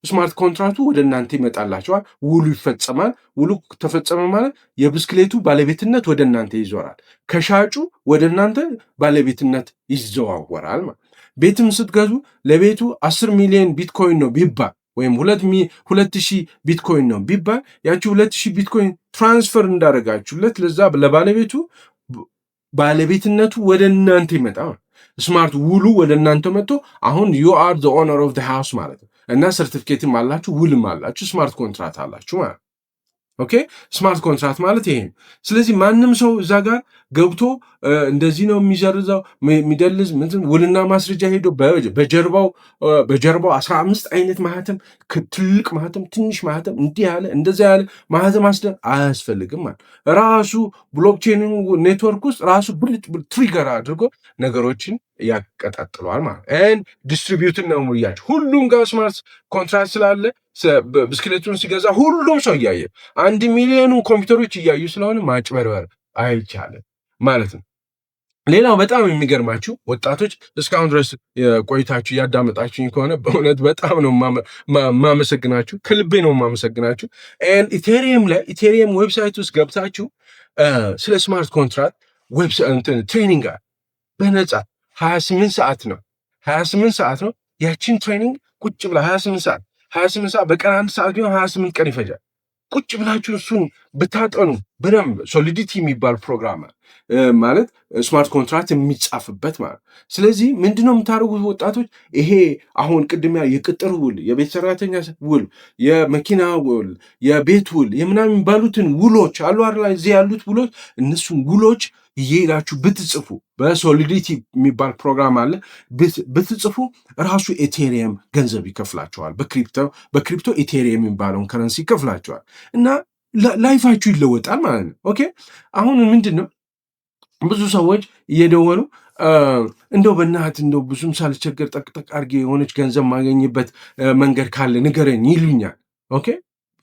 ስማርት ኮንትራቱ ወደ እናንተ ይመጣላቸዋል። ውሉ ይፈጸማል። ውሉ ተፈጸመ ማለት የብስክሌቱ ባለቤትነት ወደ እናንተ ይዞራል። ከሻጩ ወደ እናንተ ባለቤትነት ይዘዋወራል ማለት። ቤትም ስትገዙ ለቤቱ 10 ሚሊዮን ቢትኮይን ነው ቢባል ወይም 2000 ቢትኮይን ነው ቢባል ያቺ 2000 ቢትኮይን ትራንስፈር እንዳደረጋችሁለት ለዛ ለባለቤቱ ባለቤትነቱ ወደ እናንተ ይመጣል። ስማርት ውሉ ወደ እናንተ መጥቶ አሁን ዩ አር ዘ ኦነር ኦፍ ዘ ሃውስ ማለት ነው እና ሰርቲፊኬትም አላችሁ ውልም አላችሁ ስማርት ኮንትራት አላችሁ ማለት። ኦኬ ስማርት ኮንትራት ማለት ይሄ ነው። ስለዚህ ማንም ሰው እዛ ጋር ገብቶ እንደዚህ ነው የሚዘርዘው የሚደልዝ ውልና ማስረጃ ሄዶ በጀርባው 15 አይነት ማህተም፣ ትልቅ ማህተም፣ ትንሽ ማህተም፣ እንዲህ ያለ እንደዛ ያለ ማህተም አስደ አያስፈልግም ማለት ራሱ ብሎክቼን ኔትወርክ ውስጥ ራሱ ብልጥ ትሪገር አድርጎ ነገሮችን ያቀጣጥለዋል ማለት ዲስትሪቢዩትን ነው ሙያቸው ሁሉም ጋር ስማርት ኮንትራት ስላለ ብስክሌቱን ሲገዛ ሁሉም ሰው እያየ 1 ሚሊዮኑ ኮምፒውተሮች እያዩ ስለሆነ ማጭበርበር አይቻልም ማለት ነው። ሌላው በጣም የሚገርማችሁ ወጣቶች እስካሁን ድረስ ቆይታችሁ እያዳመጣችሁኝ ከሆነ በእውነት በጣም ነው ማመሰግናችሁ፣ ከልቤ ነው ማመሰግናችሁ። ኢቴሪየም ላይ ኢቴሪየም ዌብሳይት ውስጥ ገብታችሁ ስለ ስማርት ኮንትራት ትሬኒንግ በነፃ 28 ሰዓት ነው። ያችን ትሬኒንግ ቁጭ ብላ 28 ሰዓት በቀን 1 ሰዓት ቢሆን 28 ቀን ይፈጃል። ቁጭ ብላችሁ እሱን ብታጠኑ በደንብ ሶሊዲቲ የሚባል ፕሮግራም ማለት ስማርት ኮንትራክት የሚጻፍበት ማለት። ስለዚህ ምንድነው የምታደርጉት ወጣቶች? ይሄ አሁን ቅድሚያ የቅጥር ውል፣ የቤት ሰራተኛ ውል፣ የመኪና ውል፣ የቤት ውል የምናምን የሚባሉትን ውሎች አሉ አይደል? እዚህ ያሉት ውሎች እነሱን ውሎች እየሄዳችሁ ብትጽፉ በሶሊዲቲ የሚባል ፕሮግራም አለ። ብትጽፉ ራሱ ኤቴሪየም ገንዘብ ይከፍላቸዋል። በክሪፕቶ ኤቴሪየም የሚባለውን ከረንሲ ይከፍላቸዋል እና ላይፋችሁ ይለወጣል ማለት ነው። ኦኬ አሁን ምንድን ነው ብዙ ሰዎች እየደወሉ እንደው በእናትህ እንደው ብዙም ሳልቸገር ጠቅጠቅ አድርጌ የሆነች ገንዘብ ማገኝበት መንገድ ካለ ንገረኝ ይሉኛል። ኦኬ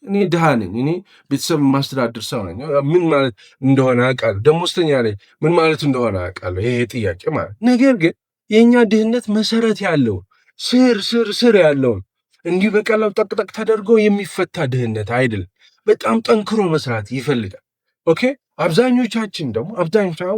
እኔ ድሃ ነኝ። እኔ ቤተሰብ ማስተዳድር ሰው ነኝ። ምን ማለት እንደሆነ አውቃለሁ። ደሞዝተኛ ነኝ። ምን ማለት እንደሆነ አውቃለሁ። ይሄ ጥያቄ ማለት ነገር ግን የእኛ ድህነት መሰረት ያለው ስር ያለውን እንዲሁ በቀላሉ ጠቅጠቅ ተደርጎ የሚፈታ ድህነት አይደለም። በጣም ጠንክሮ መስራት ይፈልጋል። ኦኬ አብዛኞቻችን ደግሞ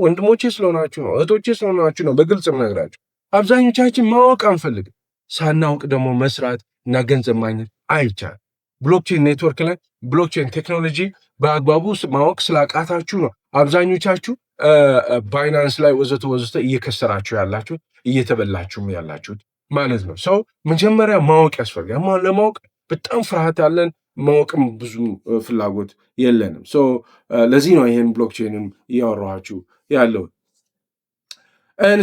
ወንድሞቼ ስለሆናችሁ ነው፣ እህቶቼ ስለሆናችሁ ነው በግልጽ ነግራችሁ። አብዛኞቻችን ማወቅ አንፈልግም። ሳናውቅ ደግሞ መስራት እና ገንዘብ ማግኘት አይቻልም። ብሎክቼን ኔትወርክ ላይ ብሎክቼን ቴክኖሎጂ በአግባቡ ማወቅ ስላቃታችሁ ነው አብዛኞቻችሁ ባይናንስ ላይ ወዘተ እየከሰራችሁ ያላችሁት እየተበላችሁም ያላችሁት ማለት ነው። ሰው መጀመሪያ ማወቅ ያስፈልጋል። ለማወቅ በጣም ፍርሃት አለን፣ ማወቅም ብዙ ፍላጎት የለንም። ለዚህ ነው ይሄን ብሎክቼንን እያወራኋችሁ ያለው።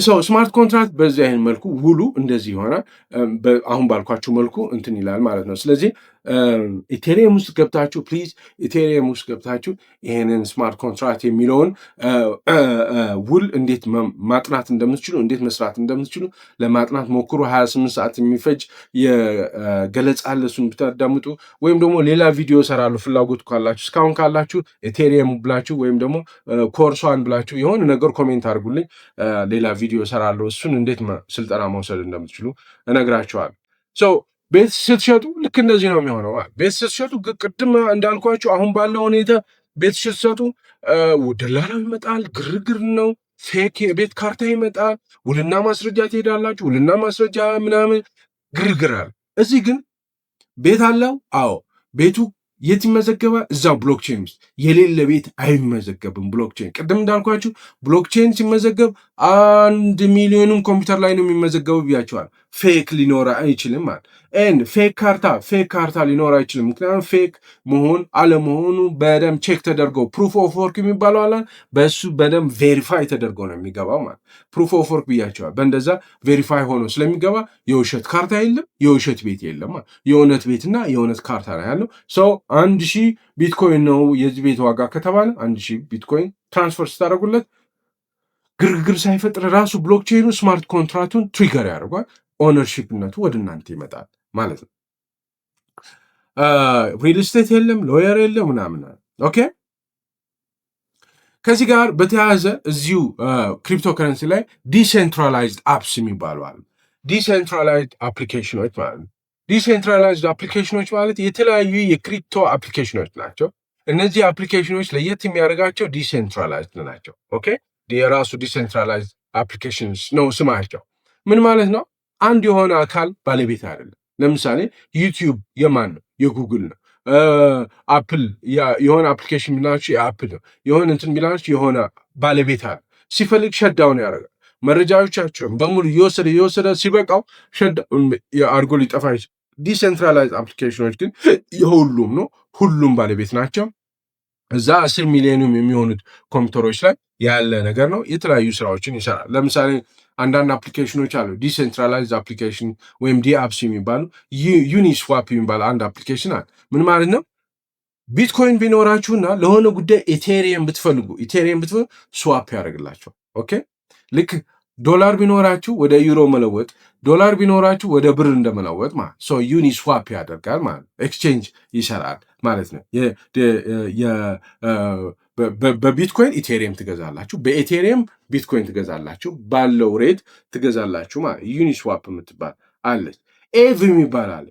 ሰው ስማርት ኮንትራክት በዚህ አይነት መልኩ ውሉ እንደዚህ ይሆናል። አሁን ባልኳችሁ መልኩ እንትን ይላል ማለት ነው። ስለዚህ ኢቴሪየም ውስጥ ገብታችሁ ፕሊዝ ኢቴሪየም ውስጥ ገብታችሁ ይሄንን ስማርት ኮንትራክት የሚለውን ውል እንዴት ማጥናት እንደምትችሉ እንዴት መስራት እንደምትችሉ ለማጥናት ሞክሩ። 28 ሰዓት የሚፈጅ የገለጻ አለ፣ እሱን ብታዳምጡ ወይም ደግሞ ሌላ ቪዲዮ እሰራለሁ ፍላጎቱ ካላችሁ። እስካሁን ካላችሁ ኢቴሪየም ብላችሁ ወይም ደግሞ ኮርሷን ብላችሁ የሆነ ነገር ኮሜንት አድርጉልኝ። ሌላ ቪዲዮ እሰራለሁ፣ እሱን እንዴት ስልጠና መውሰድ እንደምትችሉ እነግራችኋለሁ። ቤት ስትሸጡ ልክ እንደዚህ ነው የሚሆነው። ቤት ስትሸጡ ቅድም እንዳልኳችሁ አሁን ባለው ሁኔታ ቤት ስትሸጡ ደላላው ይመጣል፣ ግርግር ነው፣ ፌክ የቤት ካርታ ይመጣል፣ ውልና ማስረጃ ትሄዳላችሁ፣ ውልና ማስረጃ ምናምን ግርግር አለ። እዚህ ግን ቤት አለው። አዎ ቤቱ የት ይመዘገባል? እዛው ብሎክቼን ውስጥ። የሌለ ቤት አይመዘገብም። ብሎክቼን ቅድም እንዳልኳችሁ ብሎክቼን ሲመዘገብ 1 ሚሊዮኑም ኮምፒውተር ላይ ነው የሚመዘገቡ ብያቸዋል። ፌክ ሊኖር አይችልም ማለት ኤንድ ፌክ ካርታ ሊኖር አይችልም። ምክንያቱም ፌክ መሆን አለመሆኑ በደንብ ቼክ ተደርገው ፕሩፍ ኦፍ ወርክ የሚባለው አለ በሱ በደንብ ቬሪፋይ ተደርጎ ነው የሚገባው ማለት ፕሩፍ ኦፍ ወርክ ብያቸዋል። በእንደዛ ቬሪፋይ ሆኖ ስለሚገባ የውሸት ካርታ የለም፣ የውሸት ቤት የለም ማለት የእውነት ቤትና የእውነት ካርታ ነው ያለው። ሰው 1000 ቢትኮይን ነው የዚህ ቤት ዋጋ ከተባለ 1000 ቢትኮይን ትራንስፈር ስታደርጉለት ግርግር ሳይፈጥር ራሱ ብሎክቼኑ ስማርት ኮንትራክቱን ትሪገር ያደርጓል። ኦነርሺፕነቱ ወደ እናንተ ይመጣል ማለት ነው። ሪል ስቴት የለም፣ ሎየር የለም ምናምን። ኦኬ ከዚህ ጋር በተያያዘ እዚሁ ክሪፕቶ ከረንሲ ላይ ዲሴንትራላይዝድ አፕስ የሚባሉ አሉ። ዲሴንትራላይዝድ አፕሊኬሽኖች ማለት ነው። ዲሴንትራላይዝድ አፕሊኬሽኖች ማለት የተለያዩ የክሪፕቶ አፕሊኬሽኖች ናቸው። እነዚህ አፕሊኬሽኖች ለየት የሚያደርጋቸው ዲሴንትራላይዝድ ናቸው። ኦኬ የራሱ ዲሴንትራላይዝድ አፕሊኬሽንስ ነው ስማቸው። ምን ማለት ነው? አንድ የሆነ አካል ባለቤት አይደለም። ለምሳሌ ዩቲዩብ የማን ነው? የጉግል ነው። አፕል የሆነ አፕሊኬሽን ቢላችሁ የአፕል ነው። የሆነ እንትን ቢላችሁ የሆነ ባለቤት አለ። ሲፈልግ ሸዳውን ያደርጋል። መረጃዎቻቸውን በሙሉ እየወሰደ ሲበቃው ሸዳውን አድርጎ ሊጠፋ ይችላል። ዲሴንትራላይዝድ አፕሊኬሽኖች ግን የሁሉም ነው። ሁሉም ባለቤት ናቸው። እዛ 10 ሚሊዮንም የሚሆኑት ኮምፒውተሮች ላይ ያለ ነገር ነው። የተለያዩ ስራዎችን ይሰራል። ለምሳሌ አንዳንድ አፕሊኬሽኖች አሉ ዲሴንትራላይዝድ አፕሊኬሽን ወይም ዲአፕስ የሚባሉ ዩኒስዋፕ የሚባል አንድ አፕሊኬሽን አለ። ምን ማለት ነው? ቢትኮይን ቢኖራችሁና ለሆነ ጉዳይ ኢቴሪየም ብትፈልጉ ስዋፕ ያደርግላቸዋል። ኦኬ ልክ ዶላር ቢኖራችሁ ወደ ዩሮ መለወጥ፣ ዶላር ቢኖራችሁ ወደ ብር እንደመለወጥ ማለት ሶ ዩኒስዋፕ ያደርጋል ማለት ኤክስቼንጅ ይሰራል ማለት ነው። በቢትኮይን ኢቴሪየም ትገዛላችሁ፣ በኢቴሪየም ቢትኮይን ትገዛላችሁ፣ ባለው ሬት ትገዛላችሁ ማለት ዩኒስዋፕ የምትባል አለች። ኤቭ የሚባል አለ፣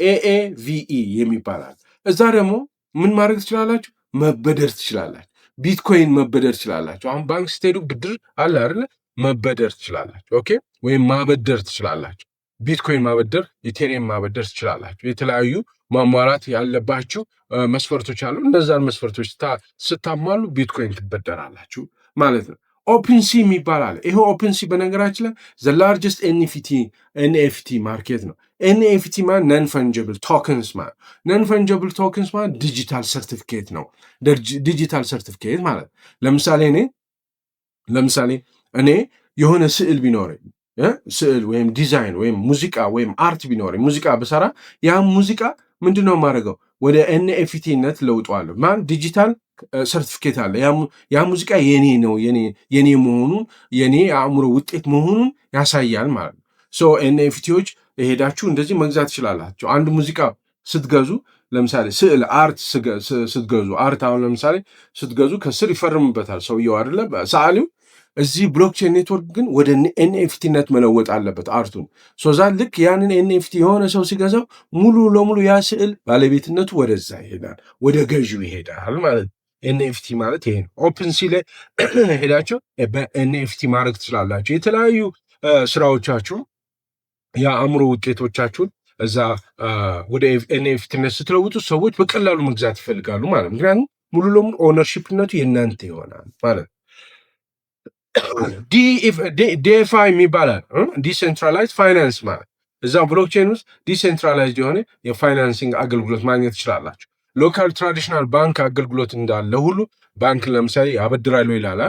ኤኤቪኢ የሚባል አለ። እዛ ደግሞ ምን ማድረግ ትችላላችሁ? መበደር ትችላላችሁ። ቢትኮይን መበደር ትችላላችሁ። አሁን ባንክ ስትሄዱ ብድር አለ አይደለ? መበደር ትችላላችሁ። ኦኬ ወይም ማበደር ትችላላችሁ። ቢትኮይን ማበደር፣ ኢቴሪየም ማበደር ትችላላችሁ። የተለያዩ ማሟላት ያለባችሁ መስፈርቶች አሉ። እነዛን መስፈርቶች ስታሟሉ ቢትኮይን ትበደራላችሁ ማለት ነው። ኦፕንሲ የሚባል አለ። ይሄ ኦፕንሲ በነገራችን ላይ ዘ ላርጀስት ኤንኤፍቲ ማርኬት ነው። ኤንኤፍቲ ማለት ነን ፈንጀብል ቶክንስ ማለት ነን ፈንጀብል ቶክንስ ማለት ዲጂታል ሰርቲፊኬት ነው። ዲጂታል ሰርቲፊኬት ማለት ለምሳሌ እኔ የሆነ ስዕል ቢኖረኝ ስዕል ወይም ዲዛይን ወይም ሙዚቃ ወይም አርት ቢኖረኝ ሙዚቃ ብሰራ ያ ሙዚቃ ምንድን ነው የማደርገው? ወደ ኤንኤፍቲነት ለውጠዋለሁ። ማለት ዲጂታል ሰርቲፊኬት አለ። ያ ሙዚቃ የኔ ነው፣ የኔ መሆኑን የኔ የአእምሮ ውጤት መሆኑን ያሳያል ማለት ነው። ሶ ኤንኤፍቲዎች የሄዳችሁ እንደዚህ መግዛት ትችላላችሁ። አንድ ሙዚቃ ስትገዙ ለምሳሌ ስዕል አርት ስትገዙ አርት አሁን ለምሳሌ ስትገዙ ከስር ይፈርምበታል ሰውየው አይደለ ሰዓሊው። እዚህ ብሎክቼን ኔትወርክ ግን ወደ ኤንኤፍቲነት መለወጥ አለበት አርቱን። ሶዛ ልክ ያንን ኤንኤፍቲ የሆነ ሰው ሲገዛው ሙሉ ለሙሉ ያ ስዕል ባለቤትነቱ ወደዛ ይሄዳል፣ ወደ ገዢው ይሄዳል ማለት ነው። ኤንኤፍቲ ማለት ይሄ ነው። ኦፕንሲ ላይ ሄዳችሁ በኤንኤፍቲ ማድረግ ትችላላችሁ። የተለያዩ ስራዎቻችሁ የአእምሮ ውጤቶቻችሁን እዛ ወደ ኤንኤፍቲነት ስትለውጡ ሰዎች በቀላሉ መግዛት ይፈልጋሉ ማለት ነው። ምክንያቱም ሙሉ ለሙሉ ኦነርሺፕነቱ የእናንተ ይሆናል ማለት ነው። ዲኤፍአይ የሚባላል ዲሴንትራላይዝድ ፋይናንስ ማለት እዛ ብሎክቼን ውስጥ ዲሴንትራላይዝድ የሆነ የፋይናንሲንግ አገልግሎት ማግኘት ትችላላችሁ። ሎካል ትራዲሽናል ባንክ አገልግሎት እንዳለ ሁሉ ባንክ ለምሳሌ ያበድራሉ ይላል፣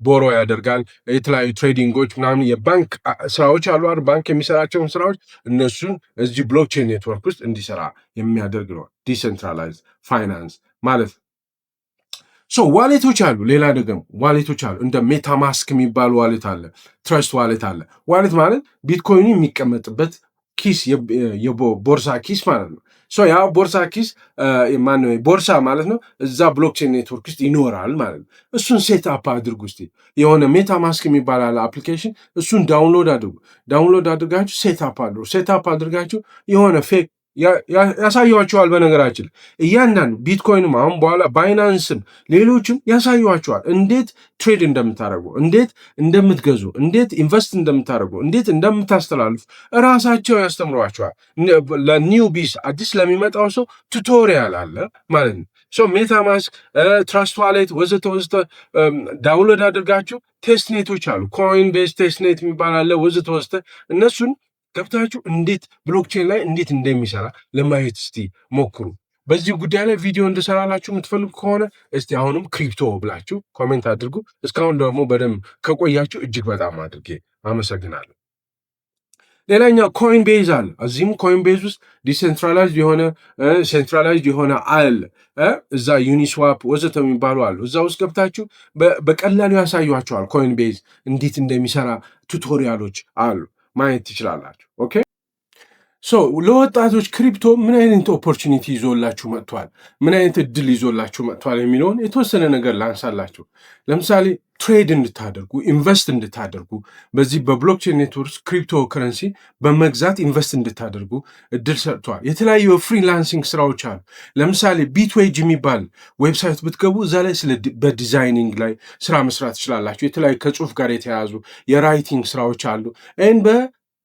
ቦሮ ያደርጋል። የተለያዩ ትሬዲንጎች ምናምን የባንክ ስራዎች አሉ። ባንክ የሚሰራቸውን ስራዎች እነሱን እዚህ ብሎክቼን ኔትወርክ ውስጥ እንዲሰራ የሚያደርግ ነው ዲሴንትራላይዝድ ፋይናንስ ማለት ነው። ሶ ዋሌቶች አሉ። ሌላ ደግሞ ዋሌቶች አሉ። እንደ ሜታማስክ የሚባሉ ዋሌት አለ፣ ትረስት ዋሌት አለ። ዋሌት ማለት ቢትኮይኑ የሚቀመጥበት ኪስ፣ የቦርሳ ኪስ ማለት ነው። ሶ ያ ቦርሳ ኪስ ማነው ቦርሳ ማለት ነው። እዛ ብሎክቼን ኔትወርክ ውስጥ ይኖራል ማለት ነው። እሱን ሴት አፕ አድርጉ እስቲ። የሆነ ሜታማስክ የሚባል አለ አፕሊኬሽን፣ እሱን ዳውንሎድ አድርጉ። ዳውንሎድ አድርጋችሁ ሴት አፕ አድርጉ። ሴት አፕ አድርጋችሁ የሆነ ፌክ ያሳያቸዋል። በነገራችን እያንዳንዱ ቢትኮይንም አሁን በኋላ ባይናንስም ሌሎችም ያሳያቸዋል እንዴት ትሬድ እንደምታደርጉ፣ እንዴት እንደምትገዙ፣ እንዴት ኢንቨስት እንደምታደርጉ፣ እንዴት እንደምታስተላልፉ እራሳቸው ያስተምሯቸዋል። ለኒውቢስ አዲስ ለሚመጣው ሰው ቱቶሪያል አለ ማለት ነው። ሜታማስክ፣ ትራስት ዋሌት ወዘተ ወዘተ ዳውንሎድ አድርጋችሁ ቴስትኔቶች አሉ። ኮይን ቤዝ ቴስትኔት የሚባል አለ ወዘተ ወዘተ እነሱን ገብታችሁ እንዴት ብሎክቼን ላይ እንዴት እንደሚሰራ ለማየት እስቲ ሞክሩ። በዚህ ጉዳይ ላይ ቪዲዮ እንድሰራላችሁ የምትፈልጉ ከሆነ እስቲ አሁንም ክሪፕቶ ብላችሁ ኮሜንት አድርጉ። እስካሁን ደግሞ በደንብ ከቆያችሁ እጅግ በጣም አድርጌ አመሰግናለሁ። ሌላኛው ኮይን ቤዝ አለ። እዚህም ኮይን ቤዝ ውስጥ ዲሴንትራላይዝድ የሆነ ሴንትራላይዝድ የሆነ አለ። እዛ ዩኒስዋፕ ወዘተ የሚባሉ አሉ። እዛ ውስጥ ገብታችሁ በቀላሉ ያሳዩቸዋል። ኮይን ቤዝ እንዴት እንደሚሰራ ቱቶሪያሎች አሉ፣ ማየት ትችላላችሁ። ኦኬ ለወጣቶች ክሪፕቶ ምን አይነት ኦፖርቹኒቲ ይዞላችሁ መጥቷል፣ ምን አይነት እድል ይዞላችሁ መጥቷል የሚለውን የተወሰነ ነገር ላንሳላችሁ። ለምሳሌ ትሬድ እንድታደርጉ ኢንቨስት እንድታደርጉ በዚህ በብሎክቼን ኔትወርክ ክሪፕቶ ከረንሲ በመግዛት ኢንቨስት እንድታደርጉ እድል ሰጥቷል። የተለያዩ ፍሪላንሲንግ ስራዎች አሉ። ለምሳሌ ቢትዌጅ የሚባል ዌብሳይት ብትገቡ እዛ ላይ በዲዛይኒንግ ላይ ስራ መስራት ትችላላችሁ። የተለያዩ ከጽሁፍ ጋር የተያያዙ የራይቲንግ ስራዎች አሉ።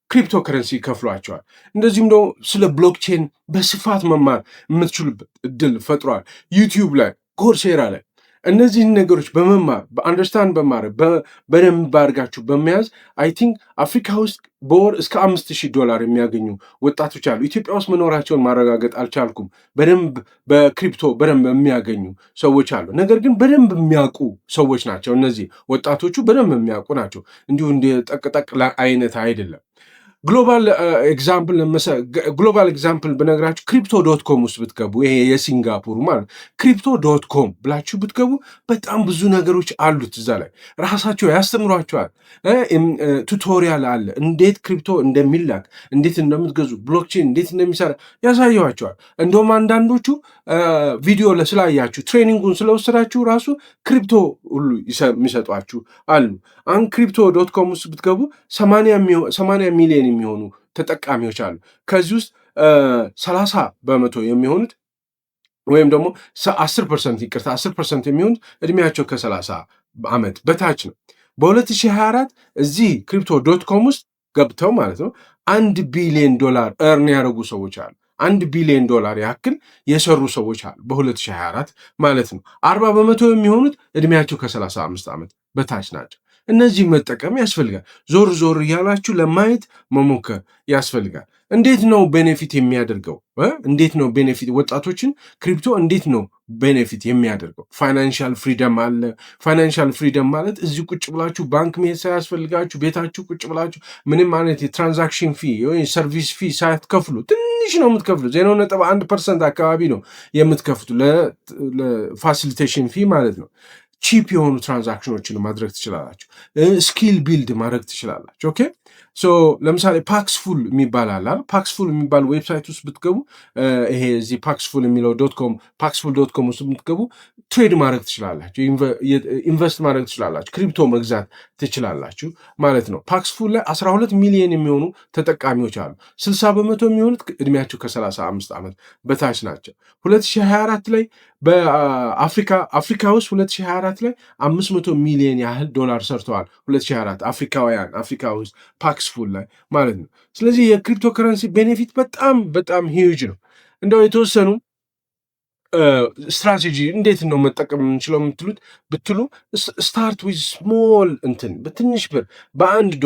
ክሪፕቶ ከረንሲ ይከፍሏቸዋል። እንደዚሁም ደግሞ ስለ ብሎክቼን በስፋት መማር የምትችሉበት እድል ፈጥሯል። ዩቲዩብ ላይ፣ ኮርሴራ ላይ እነዚህን ነገሮች በመማር በአንደርስታንድ በማድረግ በደንብ አድርጋችሁ በመያዝ አይ ቲንክ አፍሪካ ውስጥ በወር እስከ $5,000 የሚያገኙ ወጣቶች አሉ። ኢትዮጵያ ውስጥ መኖራቸውን ማረጋገጥ አልቻልኩም። በደንብ በክሪፕቶ በደንብ የሚያገኙ ሰዎች አሉ። ነገር ግን በደንብ የሚያውቁ ሰዎች ናቸው። እነዚህ ወጣቶቹ በደንብ የሚያውቁ ናቸው። እንዲሁ እንደ ጠቅጠቅ አይነት አይደለም። ግሎባል ኤግዛምፕል ብነግራችሁ ክሪፕቶ ዶት ኮም ውስጥ ብትገቡ፣ ይሄ የሲንጋፖሩ ማለት ክሪፕቶ ዶት ኮም ብላችሁ ብትገቡ በጣም ብዙ ነገሮች አሉት። እዛ ላይ ራሳቸው ያስተምሯቸዋል። ቱቶሪያል አለ። እንዴት ክሪፕቶ እንደሚላክ፣ እንዴት እንደምትገዙ፣ ብሎክቼን እንዴት እንደሚሰራ ያሳየዋቸዋል። እንደውም አንዳንዶቹ ቪዲዮ ስላያችሁ ትሬኒንጉን ስለወሰዳችሁ ራሱ ክሪፕቶ ሁሉ የሚሰጧችሁ አሉ። አሁን ክሪፕቶ ዶት ኮም ውስጥ ብትገቡ 80 ሚሊዮን የሚሆኑ ተጠቃሚዎች አሉ። ከዚህ ውስጥ 30% የሚሆኑት ወይም ደግሞ 10% የሚሆኑት እድሜያቸው ከ30 ዓመት በታች ነው። በ2024 እዚህ ክሪፕቶ ዶት ኮም ውስጥ ገብተው ማለት ነው $1 ቢሊዮን እርን ያደረጉ ሰዎች አሉ። $1 ቢሊዮን ያክል የሰሩ ሰዎች አሉ በ2024 ማለት ነው። 40% የሚሆኑት እድሜያቸው ከ35 ዓመት በታች ናቸው። እነዚህ መጠቀም ያስፈልጋል። ዞር ዞር እያላችሁ ለማየት መሞከር ያስፈልጋል። እንዴት ነው ቤኔፊት የሚያደርገው? እንዴት ነው ቤኔፊት ወጣቶችን ክሪፕቶ እንዴት ነው ቤኔፊት የሚያደርገው? ፋይናንሻል ፍሪደም አለ። ፋይናንሻል ፍሪደም ማለት እዚህ ቁጭ ብላችሁ ባንክ መሄድ ሳያስፈልጋችሁ ቤታችሁ ቁጭ ብላችሁ ምንም አይነት የትራንዛክሽን ፊ ወይ ሰርቪስ ፊ ሳትከፍሉ ትንሽ ነው የምትከፍሉ 0.1% አካባቢ ነው የምትከፍቱ ለፋሲሊቴሽን ፊ ማለት ነው። ቺፕ የሆኑ ትራንዛክሽኖችን ማድረግ ትችላላችሁ። ስኪል ቢልድ ማድረግ ትችላላችሁ። ኦኬ ለምሳሌ ፓክስፉል የሚባል አለ። ፓክስፉል የሚባል ዌብሳይት ውስጥ ብትገቡ ይሄ እዚህ ፓክስፉል የሚለው ፓክስፉል ዶት ኮም ውስጥ ብትገቡ ትሬድ ማድረግ ትችላላችሁ፣ ኢንቨስት ማድረግ ትችላላችሁ፣ ክሪፕቶ መግዛት ትችላላችሁ ማለት ነው። ፓክስፉል ላይ 12 ሚሊዮን የሚሆኑ ተጠቃሚዎች አሉ። 60% የሚሆኑት እድሜያቸው ከ35 ዓመት በታች ናቸው። 2024 ላይ በአፍሪካ ውስጥ 2024 ላይ 500 ሚሊዮን ያህል ዶላር ሰርተዋል። 2024 አፍሪካ ውስጥ ፓክስፉል ላይ ማለት ነው። ስለዚህ የክሪፕቶ ከረንሲ ቤኔፊት በጣም በጣም ሂዩጅ ነው። እንደው የተወሰኑ ስትራቴጂ እንዴት ነው መጠቀም የምንችለው ብትሉ ስታርት ዊዝ ስሞል በትንሽ ብር $1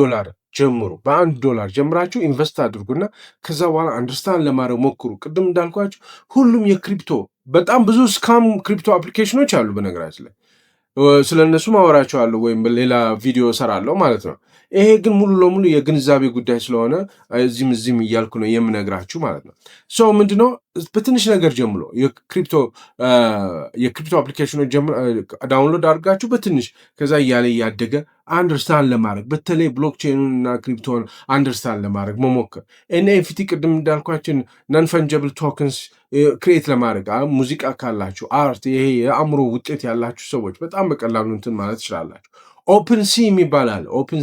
ጀምሩ። $1 ጀምራችሁ ኢንቨስት አድርጉና ከዛ በኋላ አንደርስታንድ ለማድረግ ሞክሩ። ቅድም እንዳልኳችሁ ሁሉም የክሪፕቶ በጣም ብዙ ስካም ክሪፕቶ አፕሊኬሽኖች አሉ። በነገራችን ላይ ስለነሱ ማወራቸዋለሁ ወይም ሌላ ቪዲዮ ሰራለሁ ማለት ነው። ይሄ ግን ሙሉ ለሙሉ የግንዛቤ ጉዳይ ስለሆነ እዚህም እያልኩ ነው የምነግራችሁ ማለት ነው። ምንድነው በትንሽ ነገር ጀምሮ የክሪፕቶ አፕሊኬሽኖች ዳውንሎድ አድርጋችሁ በትንሽ ከዛ እያለ እያደገ አንደርስታንድ ለማድረግ በተለይ ብሎክቼኑን እና ክሪፕቶን አንደርስታንድ ለማድረግ መሞከር። ኤንኤፍቲ ቅድም እንዳልኳችን ነን ፈንጀብል ቶክንስ ክሬት ለማድረግ ሙዚቃ ካላችሁ አርት፣ ይሄ የአእምሮ ውጤት ያላችሁ ሰዎች በጣም በቀላሉ ማለት ትችላላችሁ። ኦፕን ሲ የሚባላል። ኦፕን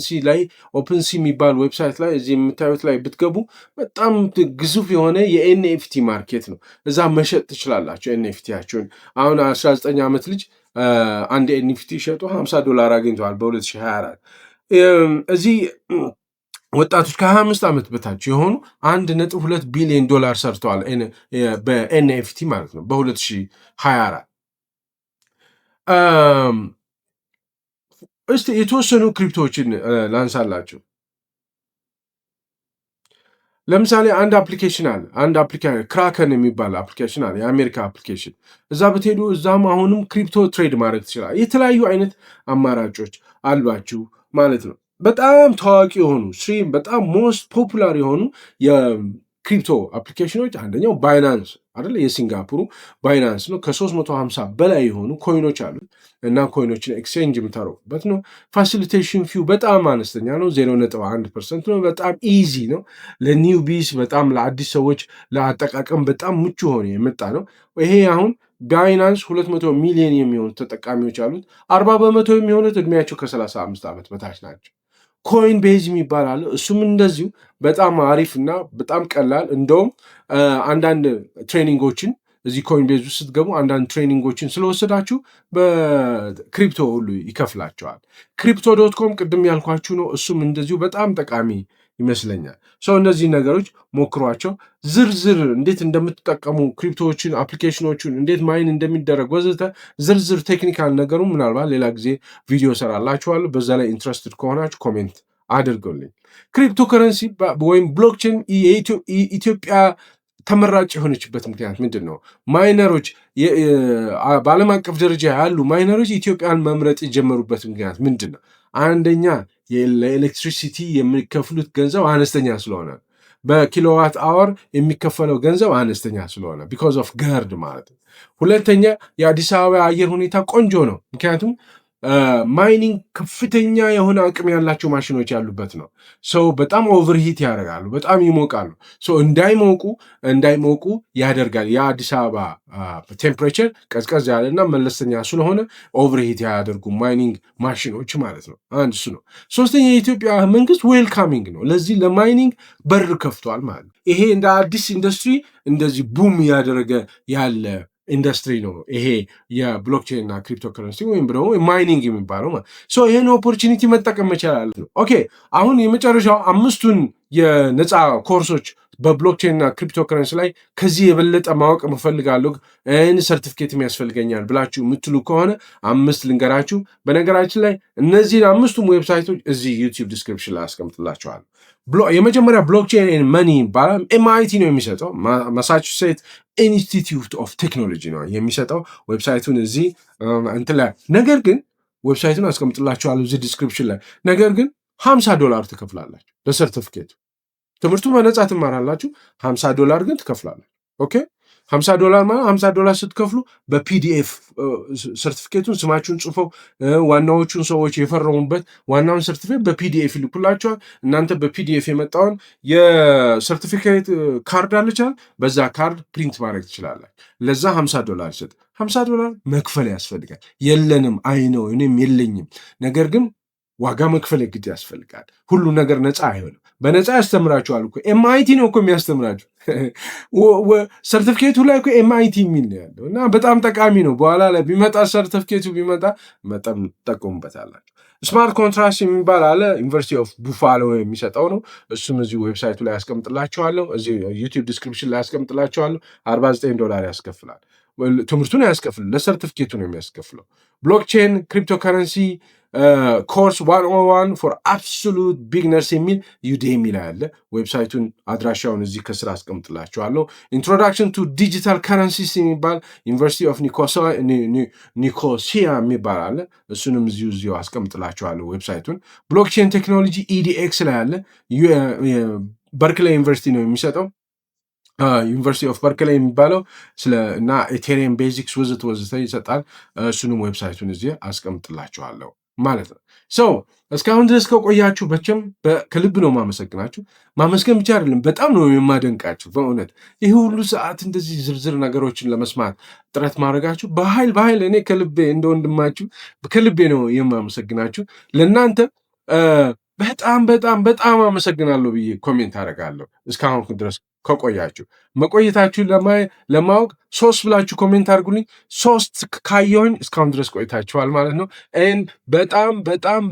ሲ የሚባል ዌብሳይት ላይ እዚህ የምታዩት ላይ ብትገቡ በጣም ግዙፍ የሆነ የኤንኤፍቲ ማርኬት ነው። እዛ መሸጥ ትችላላችሁ ኤንኤፍቲያችሁን። አሁን 19 ዓመት ልጅ አንድ ኤንኤፍቲ ሸጦ $50 አግኝተዋል በ2024። እዚህ ወጣቶች ከ25 ዓመት በታች የሆኑ $1.2 ቢሊዮን ሰርተዋል በኤንኤፍቲ ማለት ነው በ2024። እስቲ የተወሰኑ ክሪፕቶዎችን ላንሳላችሁ። ለምሳሌ አንድ አፕሊኬሽን አለ፣ ክራከን የሚባል አፕሊኬሽን አለ፣ የአሜሪካ አፕሊኬሽን። እዛ ብትሄዱ እዛም አሁንም ክሪፕቶ ትሬድ ማድረግ ትችላል። የተለያዩ አይነት አማራጮች አሏችሁ ማለት ነው። በጣም ታዋቂ የሆኑ በጣም ሞስት ፖፑላር የሆኑ የክሪፕቶ አፕሊኬሽኖች አንደኛው ባይናንስ አይደለ? የሲንጋፖሩ ባይናንስ ነው። ከ350 በላይ የሆኑ ኮይኖች አሉት እና ኮይኖችን ኤክስቼንጅ የምታደርጉበት ነው። ፋሲሊቴሽን ፊው በጣም አነስተኛ ነው፣ 0.1% ነው። በጣም ኢዚ ነው ለኒውቢስ፣ በጣም ለአዲስ ሰዎች ለአጠቃቀም በጣም ምቹ ሆነ የመጣ ነው። ይሄ አሁን ባይናንስ 200 ሚሊዮን የሚሆኑ ተጠቃሚዎች አሉት። 40 በመቶ የሚሆኑት እድሜያቸው ከ35 ዓመት በታች ናቸው። ኮይን ቤዝ የሚባል አለ። እሱም እንደዚሁ በጣም አሪፍ እና በጣም ቀላል። እንደውም አንዳንድ ትሬኒንጎችን እዚህ ኮይን ቤዝ ውስጥ ስትገቡ አንዳንድ ትሬኒንጎችን ስለወሰዳችሁ በክሪፕቶ ሁሉ ይከፍላቸዋል። crypto.com ቅድም ያልኳችሁ ነው። እሱም እንደዚሁ በጣም ጠቃሚ ይመስለኛል። ሰው እነዚህ ነገሮች ሞክሯቸው። ዝርዝር እንዴት እንደምትጠቀሙ ክሪፕቶዎችን፣ አፕሊኬሽኖችን እንዴት ማይን እንደሚደረግ ወዘተ ዝርዝር ቴክኒካል ነገሩ ምናልባት ሌላ ጊዜ ቪዲዮ ሰራላችኋለሁ። በዛ ላይ ኢንትረስትድ ከሆናችሁ ኮሜንት አድርገውልኝ። ክሪፕቶ ከረንሲ ወይም ብሎክቼን ኢትዮጵያ ተመራጭ የሆነችበት ምክንያት ምንድን ነው? ማይነሮች በዓለም አቀፍ ደረጃ ያሉ ማይነሮች ኢትዮጵያን መምረጥ የጀመሩበት ምክንያት ምንድን ነው? አንደኛ ለኤሌክትሪሲቲ የሚከፍሉት ገንዘብ አነስተኛ ስለሆነ፣ በኪሎዋት አወር የሚከፈለው ገንዘብ አነስተኛ ስለሆነ ቢኮዝ ኦፍ ገርድ ማለት ነው። ሁለተኛ የአዲስ አበባ አየር ሁኔታ ቆንጆ ነው፣ ምክንያቱም ማይኒንግ ከፍተኛ የሆነ አቅም ያላቸው ማሽኖች ያሉበት ነው። ሰው በጣም ኦቨርሂት ያደርጋሉ፣ በጣም ይሞቃሉ። ሰው እንዳይሞቁ ያደርጋል። የአዲስ አበባ ቴምፕሬቸር ቀዝቀዝ ያለና መለስተኛ ስለሆነ ኦቨርሂት ያደርጉ ማይኒንግ ማሽኖች ማለት ነው። አንድ እሱ ነው። ሶስተኛ የኢትዮጵያ መንግስት ዌልካሚንግ ነው፣ ለዚህ ለማይኒንግ በር ከፍቷል ማለት ነው። ይሄ እንደ አዲስ ኢንዱስትሪ እንደዚህ ቡም እያደረገ ያለ ኢንዱስትሪ ነው ይሄ የብሎክቼን እና ክሪፕቶ ከረንሲ ወይም ደግሞ ማይኒንግ የሚባለው ማለት ሶ ይሄን ኦፖርቹኒቲ መጠቀም መቻል ነው። ኦኬ አሁን የመጨረሻው 5ቱን የነፃ ኮርሶች በብሎክቼን እና ክሪፕቶ ከረንሲ ላይ ከዚህ የበለጠ ማወቅ እፈልጋለሁ ሰርቲፊኬት ያስፈልገኛል ብላችሁ የምትሉ ከሆነ 5 ልንገራችሁ። በነገራችን ላይ እነዚህን 5ቱም ዌብሳይቶች እዚህ ዩቲዩብ ዲስክሪፕሽን ላይ አስቀምጥላችኋለሁ። የመጀመሪያ ብሎክቼን ኤንድ መኒ ይባላል። ኤምአይቲ ነው የሚሰጠው፣ ማሳቹሴት ኢንስቲትዩት ኦፍ ቴክኖሎጂ ነው የሚሰጠው። ዌብሳይቱን እዚህ እንትን ላይ ነገር ግን ዌብሳይቱን አስቀምጥላችኋለሁ እዚህ ዲስክሪፕሽን ላይ። ነገር ግን $50 ትከፍላላችሁ ለሰርቲፊኬቱ። ትምህርቱ በነፃ ትማራላችሁ፣ $50 ግን ትከፍላላችሁ። ኦኬ $50 ማለት $50 ስትከፍሉ በፒዲኤፍ ሰርቲፊኬቱን ስማችሁን ጽፈው ዋናዎቹን ሰዎች የፈረሙበት ዋናውን ሰርቲፊኬት በፒዲኤፍ ይልኩላችኋል። እናንተ በፒዲኤፍ የመጣውን የሰርቲፊኬት ካርድ አለቻል፣ በዛ ካርድ ፕሪንት ማድረግ ትችላላችሁ። ለዛ $50 ይሰጥ። $50 መክፈል ያስፈልጋል። የለንም አይነው እኔም የለኝም። ነገር ግን ዋጋ መክፈል ግድ ያስፈልጋል። ሁሉ ነገር ነፃ አይሆንም። በነፃ ያስተምራችኋል እኮ ኤምአይቲ ነው እኮ የሚያስተምራችሁ። ሰርቲፊኬቱ ላይ እኮ ኤምአይቲ የሚል ነው ያለው እና በጣም ጠቃሚ ነው። በኋላ ላይ ቢመጣ ሰርቲፊኬቱ ቢመጣ በጣም ትጠቀሙበታላችሁ። ስማርት ኮንትራክት የሚባል አለ፣ ዩኒቨርሲቲ ኦፍ ቡፋሎ የሚሰጠው ነው። እሱም እዚህ ዌብሳይቱ ላይ ያስቀምጥላችኋለሁ፣ እዚህ ዩቲዩብ ዲስክሪፕሽን ላይ ያስቀምጥላችኋለሁ። $49 ያስከፍላል። ትምህርቱን አያስከፍልም፣ ለሰርቲፊኬቱ ነው የሚያስከፍለው። ብሎክቼን ክሪፕቶ ከረንሲ ኮርስ 101 ፎር አብሶሉት ቢግነርስ የሚል ዩዴሚ ላይ አለ። ዌብሳይቱን አድራሻውን እዚህ ከስራ አስቀምጥላችኋለሁ። ኢንትሮዳክሽን ቱ ዲጂታል ከረንሲስ የሚባል ዩኒቨርሲቲ ኦፍ ኒኮሲያ የሚባል አለ። እሱንም እዚሁ አስቀምጥላችኋለሁ ዌብሳይቱን። ብሎክቼን ቴክኖሎጂ ኢዲኤክስ ላይ አለ። በርክላይ ዩኒቨርሲቲ ነው የሚሰጠው። ዩኒቨርሲቲ ኦፍ በርክላይ የሚባለው እና ኢቴሪየም ቤዚክስ ወዘተ ይሰጣል። እሱንም ዌብሳይቱን እዚህ አስቀምጥላችኋለሁ። ማለት ነው። ሰው እስካሁን ድረስ ከቆያችሁ በቸም ከልብ ነው ማመሰግናችሁ። ማመስገን ብቻ አይደለም በጣም ነው የማደንቃችሁ በእውነት ይህ ሁሉ ሰዓት እንደዚህ ዝርዝር ነገሮችን ለመስማት ጥረት ማድረጋችሁ በኃይል እኔ ከልቤ እንደ ወንድማችሁ ከልቤ ነው የማመሰግናችሁ። ለእናንተ በጣም አመሰግናለሁ ብዬ ኮሜንት አደርጋለሁ። እስካሁን ድረስ ከቆያችሁ መቆየታችሁን ለማወቅ 3 ብላችሁ ኮሜንት አድርጉልኝ። 3 ካየሁኝ እስካሁን ድረስ ቆይታችኋል ማለት ነው።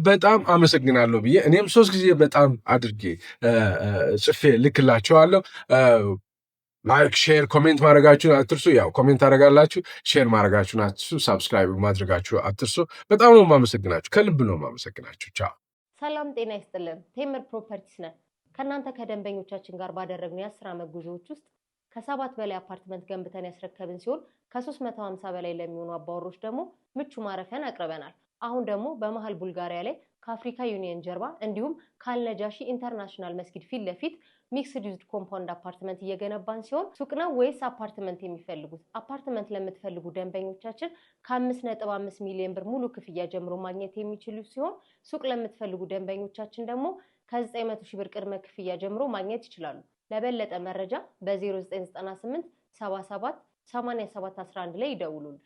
በጣም አመሰግናለሁ ብዬ እኔም 3 ጊዜ በጣም አድርጌ ጽፌ ልክላችኋለሁ። ላይክ፣ ሼር፣ ኮሜንት ማድረጋችሁን አትርሱ። ያው ኮሜንት አደርጋላችሁ፣ ሼር ማድረጋችሁን አትርሱ፣ ሳብስክራይብ ማድረጋችሁ አትርሱ። በጣም ነው የማመሰግናችሁ፣ ከልብ ነው የማመሰግናችሁ። ቻው። ሰላም ጤና ይስጥልን። ቴምር ፕሮፐርቲስ ነን። ከእናንተ ከደንበኞቻችን ጋር ባደረግነው የ10 ዓመት ጉዞዎች ውስጥ ከ7 በላይ አፓርትመንት ገንብተን ያስረከብን ሲሆን ከ350 በላይ ለሚሆኑ አባወሮች ደግሞ ምቹ ማረፊያን አቅርበናል። አሁን ደግሞ በመሃል ቡልጋሪያ ላይ ከአፍሪካ ዩኒየን ጀርባ እንዲሁም ከአልነጃሺ ኢንተርናሽናል መስጊድ ፊት ለፊት ሚክስድ ዩዝድ ኮምፓውንድ አፓርትመንት እየገነባን ሲሆን ሱቅ ነው ወይስ አፓርትመንት የሚፈልጉት? አፓርትመንት ለምትፈልጉ ደንበኞቻችን ከ5.5 ሚሊዮን ብር ሙሉ ክፍያ ጀምሮ ማግኘት የሚችሉ ሲሆን ሱቅ ለምትፈልጉ ደንበኞቻችን ደግሞ ከ900 ሺህ ብር ቅድመ ክፍያ ጀምሮ ማግኘት ይችላሉ። ለበለጠ መረጃ በ0998 77 87 11 ላይ ይደውሉልን።